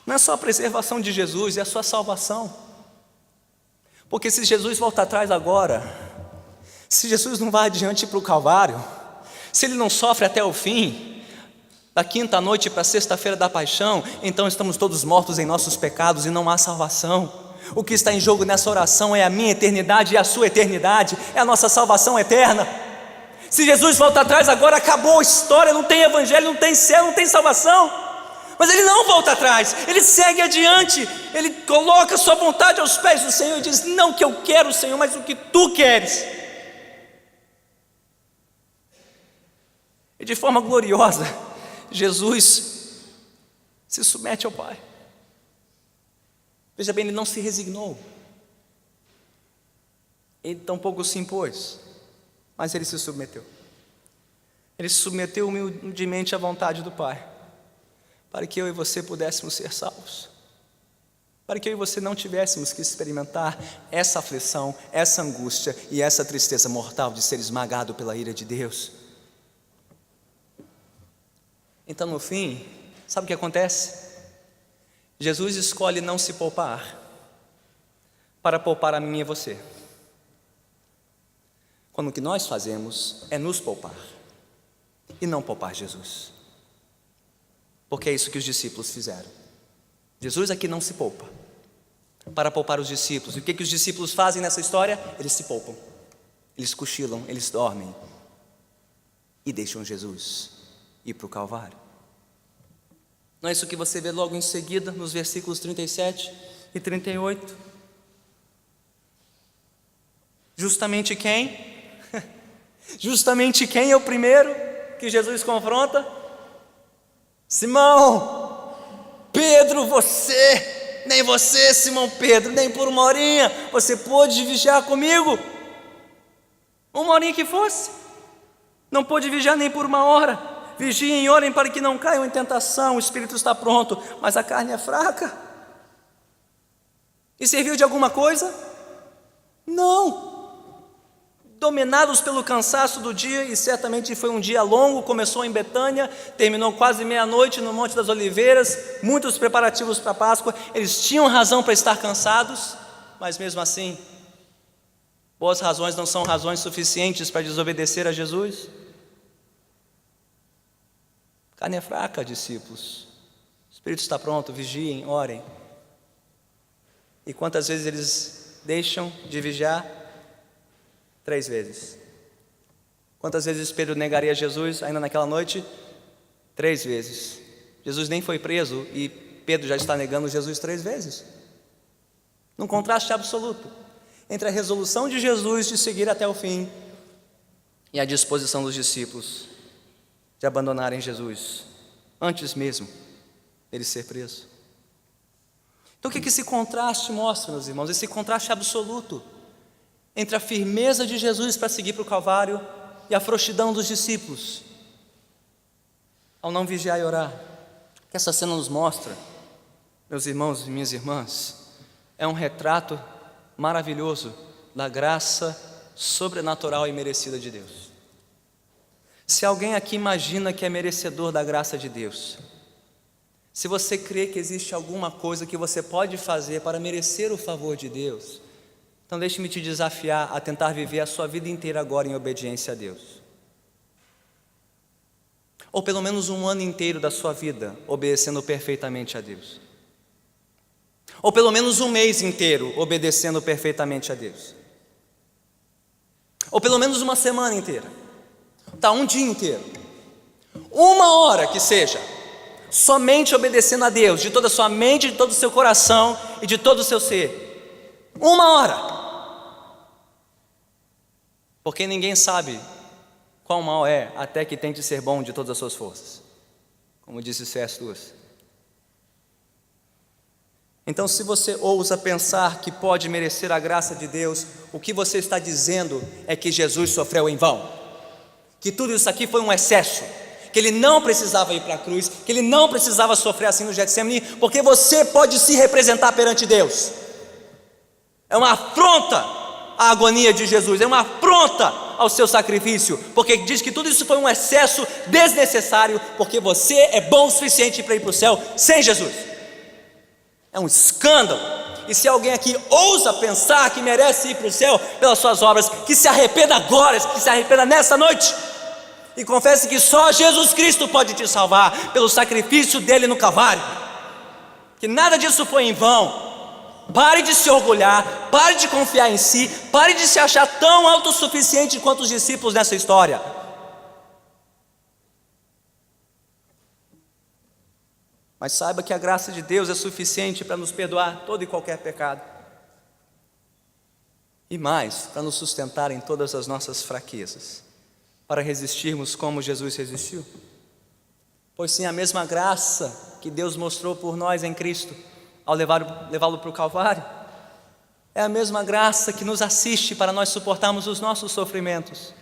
Speaker 1: não é só a preservação de Jesus, é a sua salvação. Porque se Jesus volta atrás agora, se Jesus não vai adiante para o Calvário, se Ele não sofre até o fim, da quinta noite para a sexta-feira da paixão, então estamos todos mortos em nossos pecados e não há salvação. O que está em jogo nessa oração é a minha eternidade e a sua eternidade, é a nossa salvação eterna. Se Jesus volta atrás agora, acabou a história, não tem evangelho, não tem céu, não tem salvação. Mas Ele não volta atrás, Ele segue adiante, Ele coloca a sua vontade aos pés do Senhor e diz: não o que eu quero, Senhor, mas o que tu queres. E de forma gloriosa, Jesus se submete ao Pai. Veja bem, Ele não se resignou, Ele tampouco se impôs, mas Ele se submeteu. Ele se submeteu humildemente à vontade do Pai, para que eu e você pudéssemos ser salvos, para que eu e você não tivéssemos que experimentar essa aflição, essa angústia e essa tristeza mortal de ser esmagado pela ira de Deus. Então, no fim, sabe o que acontece? Jesus escolhe não se poupar para poupar a mim e a você, quando o que nós fazemos é nos poupar e não poupar Jesus, porque é isso que os discípulos fizeram. Jesus aqui não se poupa para poupar os discípulos. E o que os discípulos fazem nessa história? Eles se poupam, eles cochilam, eles dormem e deixam Jesus ir para o Calvário. Não é isso que você vê logo em seguida, nos versículos 37 e 38? Justamente quem? Justamente quem é o primeiro? que Jesus confronta? Simão, Pedro, nem você, Simão Pedro, nem por uma horinha você pôde vigiar comigo. Uma horinha que fosse, não pôde vigiar nem por uma hora. Vigiem e orem para que não caiam em tentação. O espírito está pronto, mas a carne é fraca. E serviu de alguma coisa? Não. Dominados pelo cansaço do dia, e certamente foi um dia longo, começou em Betânia, terminou quase meia-noite no Monte das Oliveiras, muitos preparativos para a Páscoa. Eles tinham razão para estar cansados, mas mesmo assim, boas razões não são razões suficientes para desobedecer a Jesus. A carne é fraca, discípulos. O espírito está pronto, vigiem, orem. E quantas vezes eles deixam de vigiar? 3 vezes. Quantas vezes Pedro negaria Jesus ainda naquela noite? 3 vezes. Jesus nem foi preso e Pedro já está negando Jesus 3 vezes. Num contraste absoluto entre a resolução de Jesus de seguir até o fim e a disposição dos discípulos de abandonarem Jesus antes mesmo dele ser preso. Então o que esse contraste mostra, meus irmãos? Esse contraste absoluto entre a firmeza de Jesus para seguir para o Calvário e a frouxidão dos discípulos ao não vigiar e orar. O que essa cena nos mostra, meus irmãos e minhas irmãs, é um retrato maravilhoso da graça sobrenatural e merecida de Deus. Se alguém aqui imagina que é merecedor da graça de Deus, se você crê que existe alguma coisa que você pode fazer para merecer o favor de Deus, então deixe-me te desafiar a tentar viver a sua vida inteira agora em obediência a Deus. Ou pelo menos um ano inteiro da sua vida obedecendo perfeitamente a Deus. Ou pelo menos um mês inteiro obedecendo perfeitamente a Deus. Ou pelo menos uma semana inteira. Um dia inteiro. 1 hora que seja, somente obedecendo a Deus, de toda a sua mente, de todo o seu coração e de todo o seu ser. 1 hora. Porque ninguém sabe quão mal é até que tente ser bom de todas as suas forças, como disse C.S. Lewis. Então, se você ousa pensar que pode merecer a graça de Deus, o que você está dizendo é que Jesus sofreu em vão, que tudo isso aqui foi um excesso, que Ele não precisava ir para a cruz, que Ele não precisava sofrer assim no Getsemane, porque você pode se representar perante Deus. É uma afronta à agonia de Jesus, é uma afronta ao seu sacrifício, porque diz que tudo isso foi um excesso desnecessário, porque você é bom o suficiente para ir para o céu sem Jesus. É um escândalo. E se alguém aqui ousa pensar que merece ir para o céu pelas suas obras, que se arrependa agora, que se arrependa nessa noite e confesse que só Jesus Cristo pode te salvar pelo sacrifício dele no Calvário, que nada disso foi em vão. Pare de se orgulhar, pare de confiar em si, pare de se achar tão autossuficiente quanto os discípulos nessa história. Mas saiba que a graça de Deus é suficiente para nos perdoar todo e qualquer pecado, e mais, para nos sustentar em todas as nossas fraquezas, para resistirmos como Jesus resistiu. Pois sim, a mesma graça que Deus mostrou por nós em Cristo ao levá-lo para o Calvário, é a mesma graça que nos assiste para nós suportarmos os nossos sofrimentos.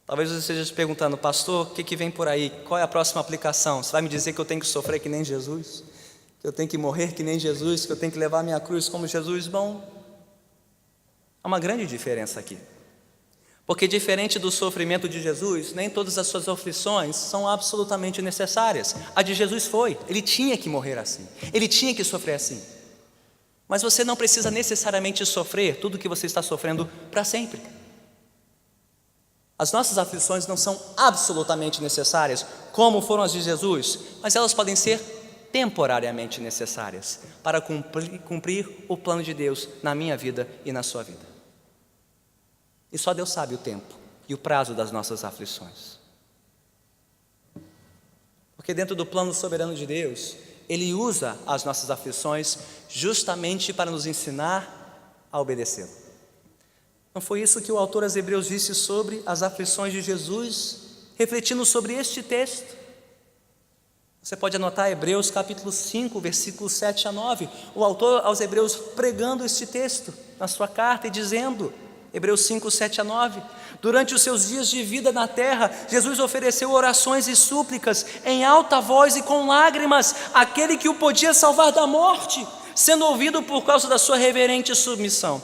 Speaker 1: Talvez você esteja se perguntando: pastor, o que vem por aí? Qual é a próxima aplicação? Você vai me dizer que eu tenho que sofrer que nem Jesus? Que eu tenho que morrer que nem Jesus? Que eu tenho que levar a minha cruz como Jesus? Bom, há uma grande diferença aqui. Porque diferente do sofrimento de Jesus, nem todas as suas aflições são absolutamente necessárias. A de Jesus foi, Ele tinha que morrer assim, Ele tinha que sofrer assim. Mas você não precisa necessariamente sofrer tudo o que você está sofrendo para sempre. As nossas aflições não são absolutamente necessárias, como foram as de Jesus, mas elas podem ser temporariamente necessárias para cumprir o plano de Deus na minha vida e na sua vida. E só Deus sabe o tempo e o prazo das nossas aflições. Porque dentro do plano soberano de Deus, Ele usa as nossas aflições justamente para nos ensinar a obedecê-lo. Não foi isso que o autor aos Hebreus disse sobre as aflições de Jesus refletindo sobre este texto. Você pode anotar Hebreus capítulo 5, versículos 7 a 9, o autor aos Hebreus pregando este texto na sua carta e dizendo, Hebreus 5, 7 a 9, durante os seus dias de vida na terra, Jesus ofereceu orações e súplicas em alta voz e com lágrimas àquele que o podia salvar da morte, sendo ouvido por causa da sua reverente submissão.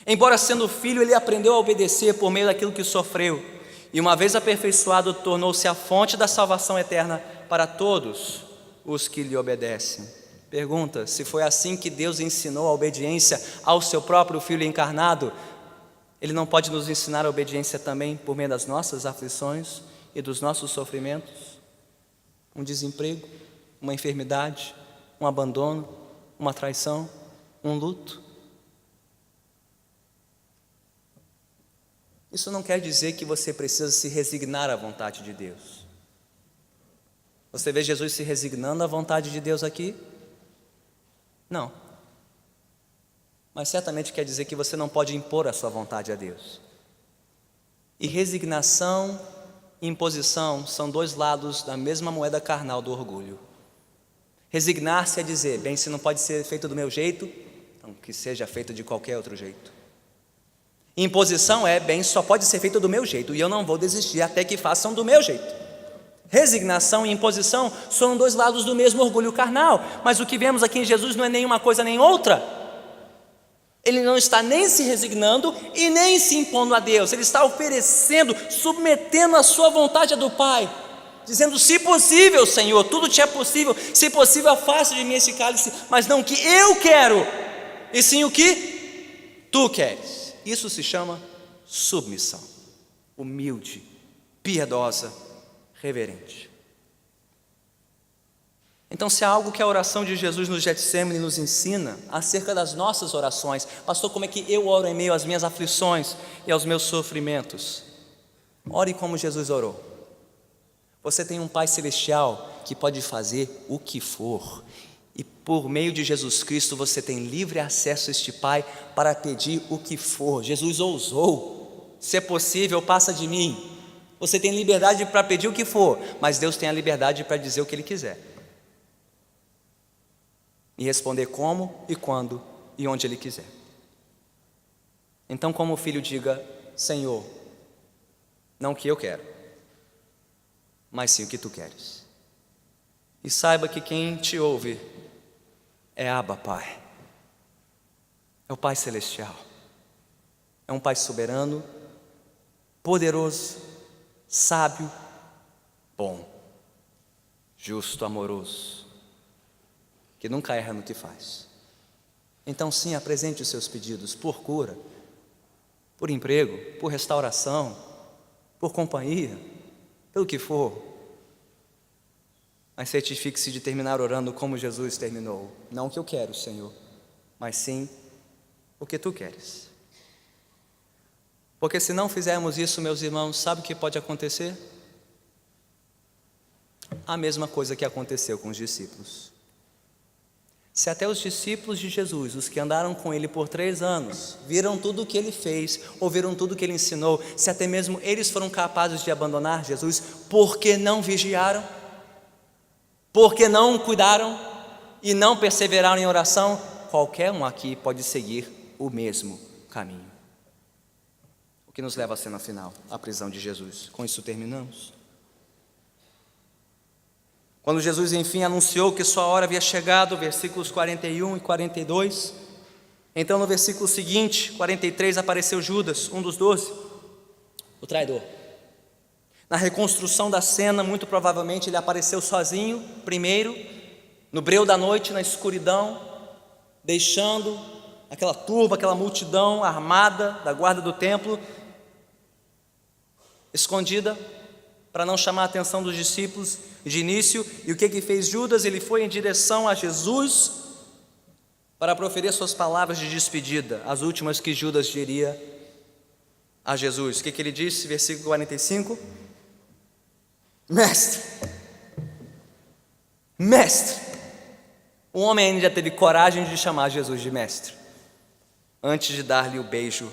Speaker 1: Embora sendo filho, ele aprendeu a obedecer por meio daquilo que sofreu, e uma vez aperfeiçoado, tornou-se a fonte da salvação eterna para todos os que lhe obedecem. Pergunta: se foi assim que Deus ensinou a obediência ao seu próprio Filho encarnado, Ele não pode nos ensinar a obediência também por meio das nossas aflições e dos nossos sofrimentos? Um desemprego, uma enfermidade, um abandono, uma traição, um luto. Isso não quer dizer que você precisa se resignar à vontade de Deus. Você vê Jesus se resignando à vontade de Deus aqui? Não. Mas certamente quer dizer que você não pode impor a sua vontade a Deus. E resignação e imposição são dois lados da mesma moeda carnal do orgulho. Resignar-se é dizer, bem, se não pode ser feito do meu jeito, então que seja feito de qualquer outro jeito. Imposição é, bem, só pode ser feito do meu jeito, e eu não vou desistir até que façam do meu jeito. Resignação e imposição são dois lados do mesmo orgulho carnal, mas o que vemos aqui em Jesus não é nem uma coisa nem outra. Ele não está nem se resignando e nem se impondo a Deus, ele está oferecendo, submetendo a sua vontade à do Pai, dizendo: se possível, Senhor, tudo te é possível, se possível afasta de mim esse cálice, mas não o que eu quero, e sim o que tu queres. Isso se chama submissão, humilde, piedosa, reverente. Então, se há algo que a oração de Jesus no Getsêmani nos ensina acerca das nossas orações, pastor, como é que eu oro em meio às minhas aflições e aos meus sofrimentos? Ore como Jesus orou. Você tem um Pai Celestial que pode fazer o que for, e por meio de Jesus Cristo você tem livre acesso a este Pai para pedir o que for. Jesus ousou: se é possível, passa de mim. Você tem liberdade para pedir o que for, mas Deus tem a liberdade para dizer o que Ele quiser, e responder como e quando e onde Ele quiser. Então, como filho, diga: Senhor, não o que eu quero, mas sim o que Tu queres. E saiba que quem te ouve é Abba, Pai. É o Pai Celestial. É um Pai soberano, poderoso, sábio, bom, justo, amoroso, que nunca erra no que faz. Então sim, apresente os seus pedidos por cura, por emprego, por restauração, por companhia, pelo que for. Mas certifique-se de terminar orando como Jesus terminou. Não o que eu quero, Senhor, mas sim o que Tu queres. Porque se não fizermos isso, meus irmãos, sabe o que pode acontecer? A mesma coisa que aconteceu com os discípulos. Se até os discípulos de Jesus, os que andaram com Ele por 3 anos, viram tudo o que Ele fez, ouviram tudo o que Ele ensinou, se até mesmo eles foram capazes de abandonar Jesus, por que não vigiaram? Por que não cuidaram e não perseveraram em oração? Qualquer um aqui pode seguir o mesmo caminho. O que nos leva à cena final, a prisão de Jesus. Com isso terminamos. Quando Jesus enfim anunciou que sua hora havia chegado, versículos 41 e 42, então no versículo seguinte, 43, apareceu Judas, um dos 12, o traidor. Na reconstrução da cena, muito provavelmente ele apareceu sozinho, primeiro, no breu da noite, na escuridão, deixando aquela turba, aquela multidão armada da guarda do templo, escondida, para não chamar a atenção dos discípulos de início. E o que fez Judas? Ele foi em direção a Jesus para proferir suas palavras de despedida, as últimas que Judas diria a Jesus. O que ele disse? Versículo 45: Mestre, o homem ainda teve coragem de chamar Jesus de mestre, antes de dar-lhe o beijo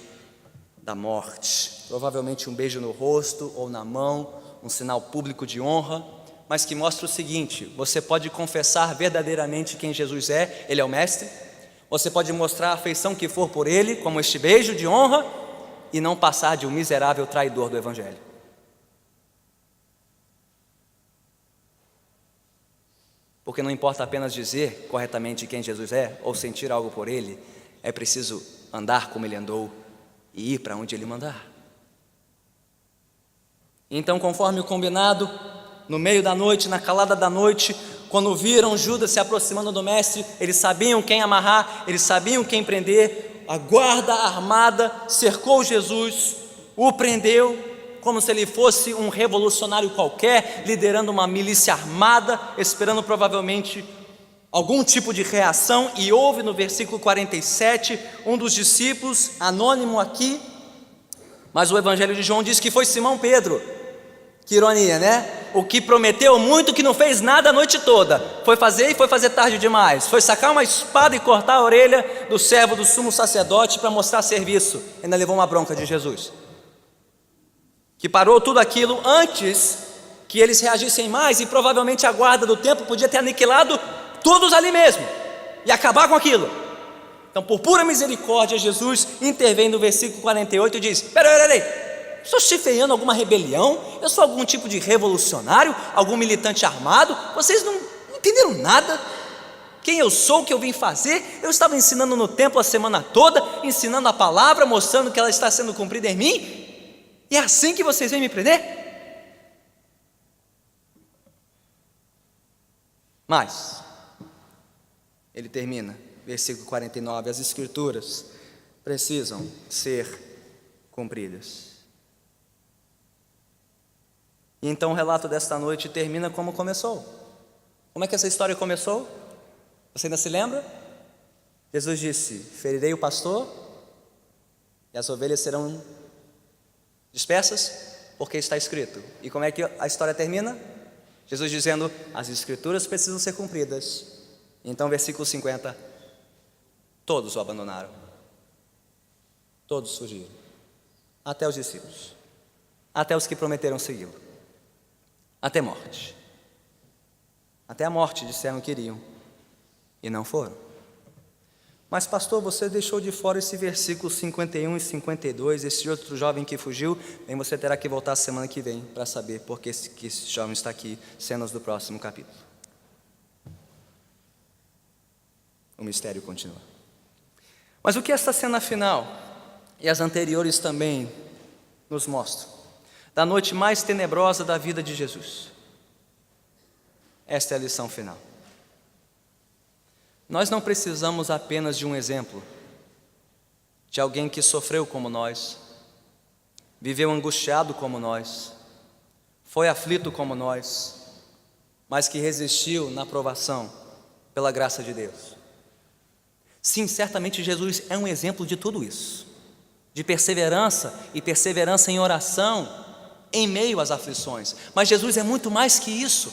Speaker 1: da morte. Provavelmente um beijo no rosto ou na mão, um sinal público de honra, mas que mostra o seguinte: você pode confessar verdadeiramente quem Jesus é, Ele é o Mestre, você pode mostrar a afeição que for por Ele, como este beijo de honra, e não passar de um miserável traidor do Evangelho. Porque não importa apenas dizer corretamente quem Jesus é, ou sentir algo por Ele, é preciso andar como Ele andou e ir para onde Ele mandar. Então, conforme o combinado, no meio da noite, na calada da noite, quando viram Judas se aproximando do Mestre, eles sabiam quem amarrar, eles sabiam quem prender. A guarda armada cercou Jesus, o prendeu, como se ele fosse um revolucionário qualquer, liderando uma milícia armada, esperando provavelmente algum tipo de reação. E houve no versículo 47, um dos discípulos, anônimo aqui, mas o Evangelho de João diz que foi Simão Pedro. Que ironia, né? O que prometeu muito, que não fez nada a noite toda, foi fazer tarde demais, foi sacar uma espada e cortar a orelha do servo do sumo sacerdote para mostrar serviço. Ainda levou uma bronca de Jesus, que parou tudo aquilo antes que eles reagissem mais, e provavelmente a guarda do templo podia ter aniquilado todos ali mesmo e acabar com aquilo. Então, por pura misericórdia, Jesus intervém no versículo 48 e diz: peraí, estou chifreando alguma rebelião? Eu sou algum tipo de revolucionário? Algum militante armado? Vocês não entenderam nada? Quem eu sou, o que eu vim fazer? Eu estava ensinando no templo a semana toda, ensinando a palavra, mostrando que ela está sendo cumprida em mim, e é assim que vocês vêm me prender? Mas ele termina, versículo 49, as escrituras precisam ser cumpridas. E então o relato desta noite termina como começou. Como é que essa história começou? Você ainda se lembra? Jesus disse: ferirei o pastor e as ovelhas serão dispersas, porque está escrito. E como é que a história termina? Jesus dizendo: as escrituras precisam ser cumpridas. Então versículo 50, todos o abandonaram, todos fugiram, até os discípulos, até os que prometeram segui-lo, até morte. Até a morte disseram que iriam e não foram. Mas pastor, você deixou de fora esse versículo 51 e 52, esse outro jovem que fugiu. Bem, você terá que voltar a semana que vem para saber por que esse jovem está aqui, cenas do próximo capítulo. O mistério continua. Mas o que esta cena final e as anteriores também nos mostram? Da noite mais tenebrosa da vida de Jesus. Esta é a lição final. Nós não precisamos apenas de um exemplo, de alguém que sofreu como nós, viveu angustiado como nós, foi aflito como nós, mas que resistiu na provação pela graça de Deus. Sim, certamente Jesus é um exemplo de tudo isso, de perseverança e perseverança em oração, em meio às aflições. Mas Jesus é muito mais que isso,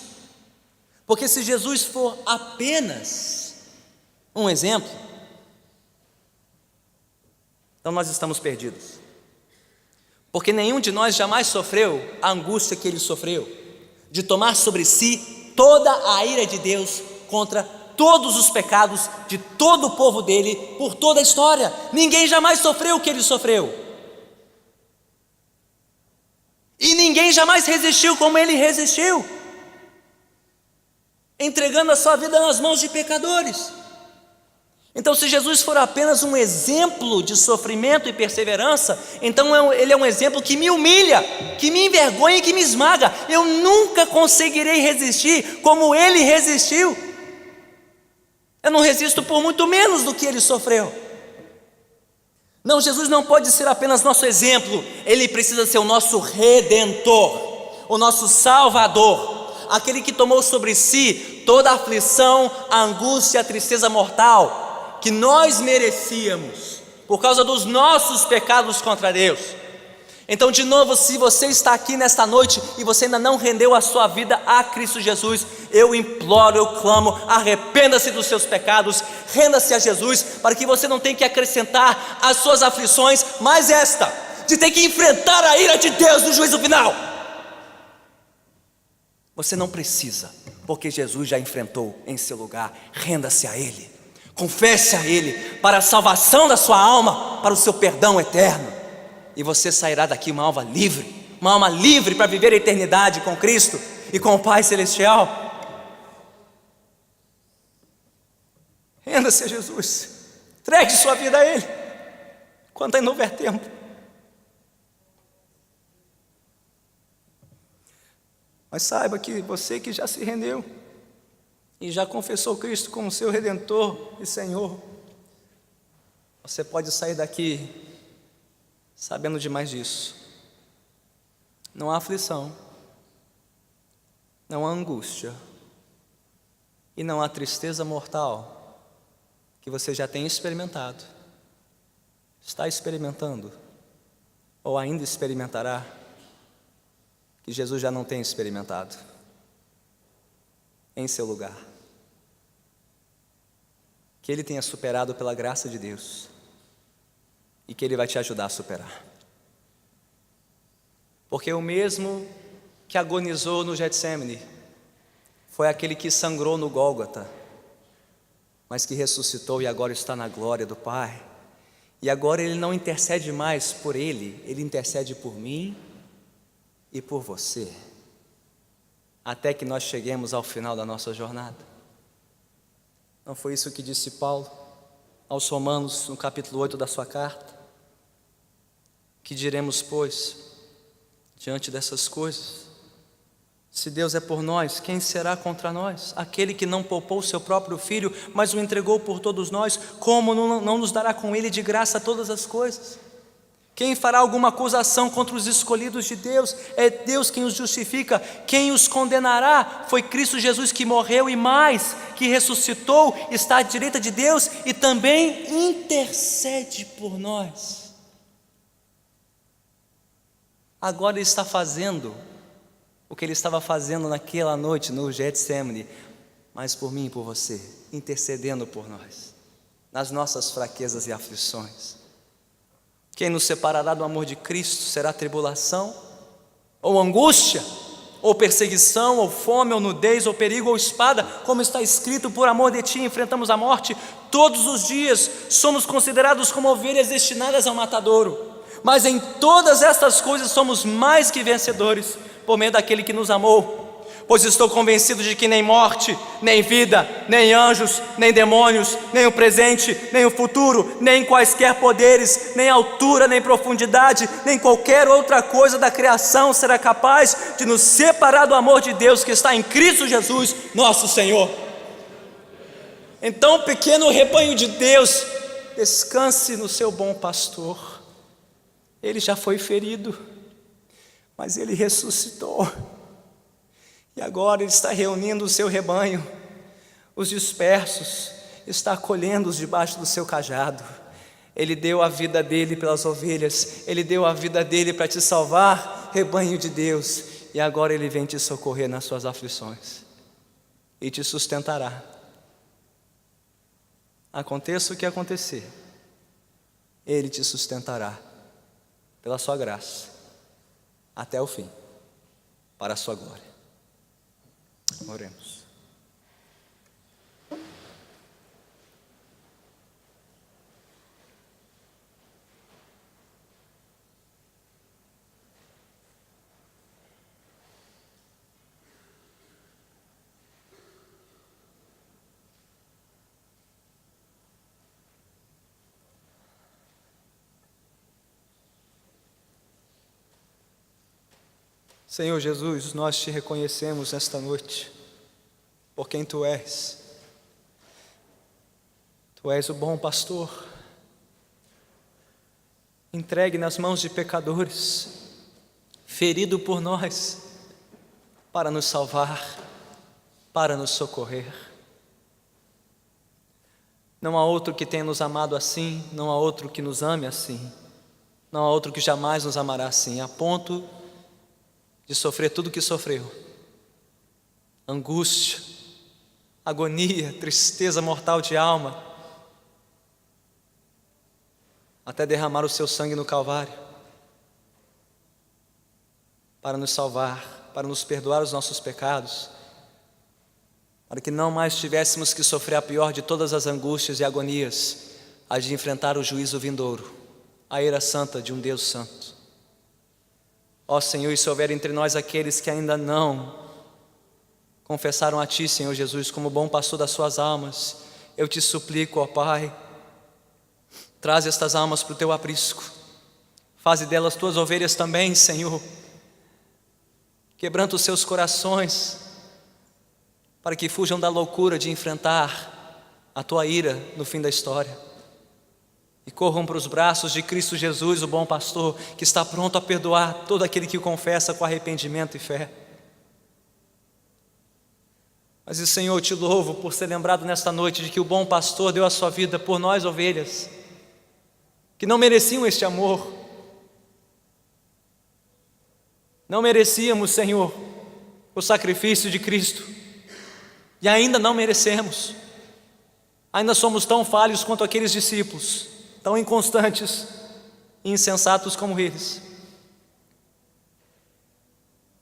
Speaker 1: porque se Jesus for apenas um exemplo, então nós estamos perdidos, porque nenhum de nós jamais sofreu a angústia que ele sofreu, de tomar sobre si toda a ira de Deus contra todos os pecados de todo o povo dele, por toda a história. Ninguém jamais sofreu o que ele sofreu, e ninguém jamais resistiu como ele resistiu, entregando a sua vida nas mãos de pecadores. Então, se Jesus for apenas um exemplo de sofrimento e perseverança, então ele é um exemplo que me humilha, que me envergonha e que me esmaga. Eu nunca conseguirei resistir como ele resistiu. Eu não resisto por muito menos do que ele sofreu. Não, Jesus não pode ser apenas nosso exemplo, ele precisa ser o nosso Redentor, o nosso Salvador, aquele que tomou sobre si toda a aflição, a angústia, a tristeza mortal que nós merecíamos, por causa dos nossos pecados contra Deus. Então, de novo, se você está aqui nesta noite e você ainda não rendeu a sua vida a Cristo Jesus, eu imploro, eu clamo, arrependa-se dos seus pecados, renda-se a Jesus, para que você não tenha que acrescentar às suas aflições mais esta. de ter que enfrentar a ira de Deus no juízo final. Você não precisa, porque Jesus já enfrentou em seu lugar. Renda-se a Ele, confesse a Ele para a salvação da sua alma, para o seu perdão eterno, e você sairá daqui uma alma livre para viver a eternidade com Cristo e com o Pai Celestial. Renda-se a Jesus, entregue sua vida a Ele, quando ainda houver tempo. Mas saiba que você que já se rendeu e já confessou Cristo como seu Redentor e Senhor, você pode sair daqui sabendo demais disso. Não há aflição, não há angústia e não há tristeza mortal que você já tenha experimentado, está experimentando ou ainda experimentará, que Jesus já não tem experimentado em seu lugar, que Ele tenha superado pela graça de Deus e que Ele vai te ajudar a superar, porque o mesmo que agonizou no Getsêmani foi aquele que sangrou no Gólgota, mas que ressuscitou e agora está na glória do Pai. E agora Ele não intercede mais por Ele, Ele intercede por mim e por você, até que nós cheguemos ao final da nossa jornada. Não foi isso que disse Paulo aos Romanos no capítulo 8 da sua carta? Que diremos, pois, diante dessas coisas? Se Deus é por nós, quem será contra nós? Aquele que não poupou seu próprio Filho, mas o entregou por todos nós, como não nos dará com Ele de graça todas as coisas? Quem fará alguma acusação contra os escolhidos de Deus? É Deus quem os justifica. Quem os condenará? Foi Cristo Jesus que morreu e mais, que ressuscitou, está à direita de Deus e também intercede por nós. Agora Ele está fazendo o que Ele estava fazendo naquela noite no Getsêmani, mas por mim e por você, intercedendo por nós, nas nossas fraquezas e aflições. Quem nos separará do amor de Cristo? Será tribulação, ou angústia, ou perseguição, ou fome, ou nudez, ou perigo, ou espada? Como está escrito, por amor de ti enfrentamos a morte. Todos os dias somos considerados como ovelhas destinadas ao matadouro, mas em todas estas coisas somos mais que vencedores, por meio daquele que nos amou. Pois estou convencido de que nem morte, nem vida, nem anjos, nem demônios, nem o presente, nem o futuro, nem quaisquer poderes, nem altura, nem profundidade, nem qualquer outra coisa da criação será capaz de nos separar do amor de Deus que está em Cristo Jesus, nosso Senhor. Então, pequeno rebanho de Deus, descanse no seu bom pastor. Ele já foi ferido, mas Ele ressuscitou. E agora Ele está reunindo o seu rebanho, os dispersos, está acolhendo-os debaixo do seu cajado. Ele deu a vida dele pelas ovelhas, Ele deu a vida dele para te salvar, rebanho de Deus, e agora Ele vem te socorrer nas suas aflições e te sustentará. Aconteça o que acontecer, Ele te sustentará pela sua graça até o fim, para a sua glória. Oremos. Senhor Jesus, nós te reconhecemos nesta noite por quem Tu és. Tu és o bom pastor, entregue nas mãos de pecadores, ferido por nós, para nos salvar, para nos socorrer. Não há outro que tenha nos amado assim, não há outro que nos ame assim, não há outro que jamais nos amará assim, a ponto de sofrer tudo o que sofreu: angústia, agonia, tristeza mortal de alma, até derramar o seu sangue no Calvário, para nos salvar, para nos perdoar os nossos pecados, para que não mais tivéssemos que sofrer a pior de todas as angústias e agonias, a de enfrentar o juízo vindouro, a ira santa de um Deus santo. Ó Senhor, e se houver entre nós aqueles que ainda não confessaram a Ti, Senhor Jesus, como bom pastor das suas almas, eu te suplico, ó Pai, traz estas almas para o Teu aprisco, faze delas Tuas ovelhas também, Senhor, quebranta os seus corações, para que fujam da loucura de enfrentar a Tua ira no fim da história, e corram para os braços de Cristo Jesus, o bom pastor, que está pronto a perdoar todo aquele que o confessa com arrependimento e fé. Mas, Senhor, eu te louvo por ser lembrado nesta noite de que o bom pastor deu a sua vida por nós, ovelhas, que não mereciam este amor. Não merecíamos, Senhor, o sacrifício de Cristo, e ainda não merecemos. Ainda somos tão falhos quanto aqueles discípulos, tão inconstantes e insensatos como eles.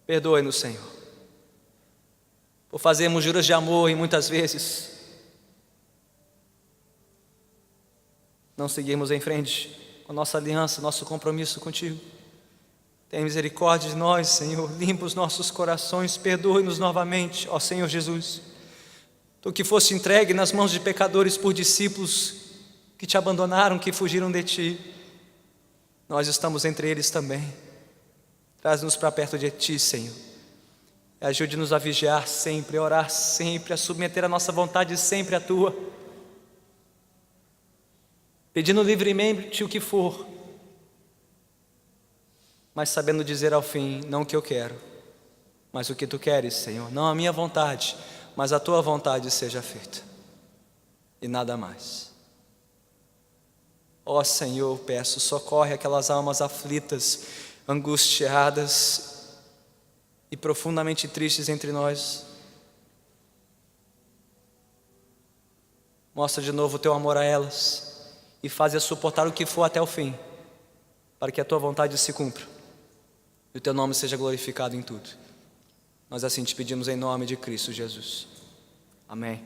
Speaker 1: Perdoe-nos, Senhor, por fazermos juras de amor e muitas vezes não seguirmos em frente com a nossa aliança, nosso compromisso contigo. Tem misericórdia de nós, Senhor, limpa os nossos corações, perdoe-nos novamente, ó Senhor Jesus. Tu que foste entregue nas mãos de pecadores por discípulos que te abandonaram, que fugiram de ti, nós estamos entre eles também. Traz-nos para perto de ti, Senhor, e ajude-nos a vigiar sempre, a orar sempre, a submeter a nossa vontade sempre à tua, pedindo livremente o que for, mas sabendo dizer ao fim, não o que eu quero, mas o que tu queres, Senhor. Não a minha vontade, mas a tua vontade seja feita, e nada mais. Ó Senhor, peço, socorre aquelas almas aflitas, angustiadas e profundamente tristes entre nós. Mostra de novo o teu amor a elas e faz-as suportar o que for até o fim, para que a tua vontade se cumpra e o teu nome seja glorificado em tudo. Nós assim te pedimos em nome de Cristo Jesus. Amém.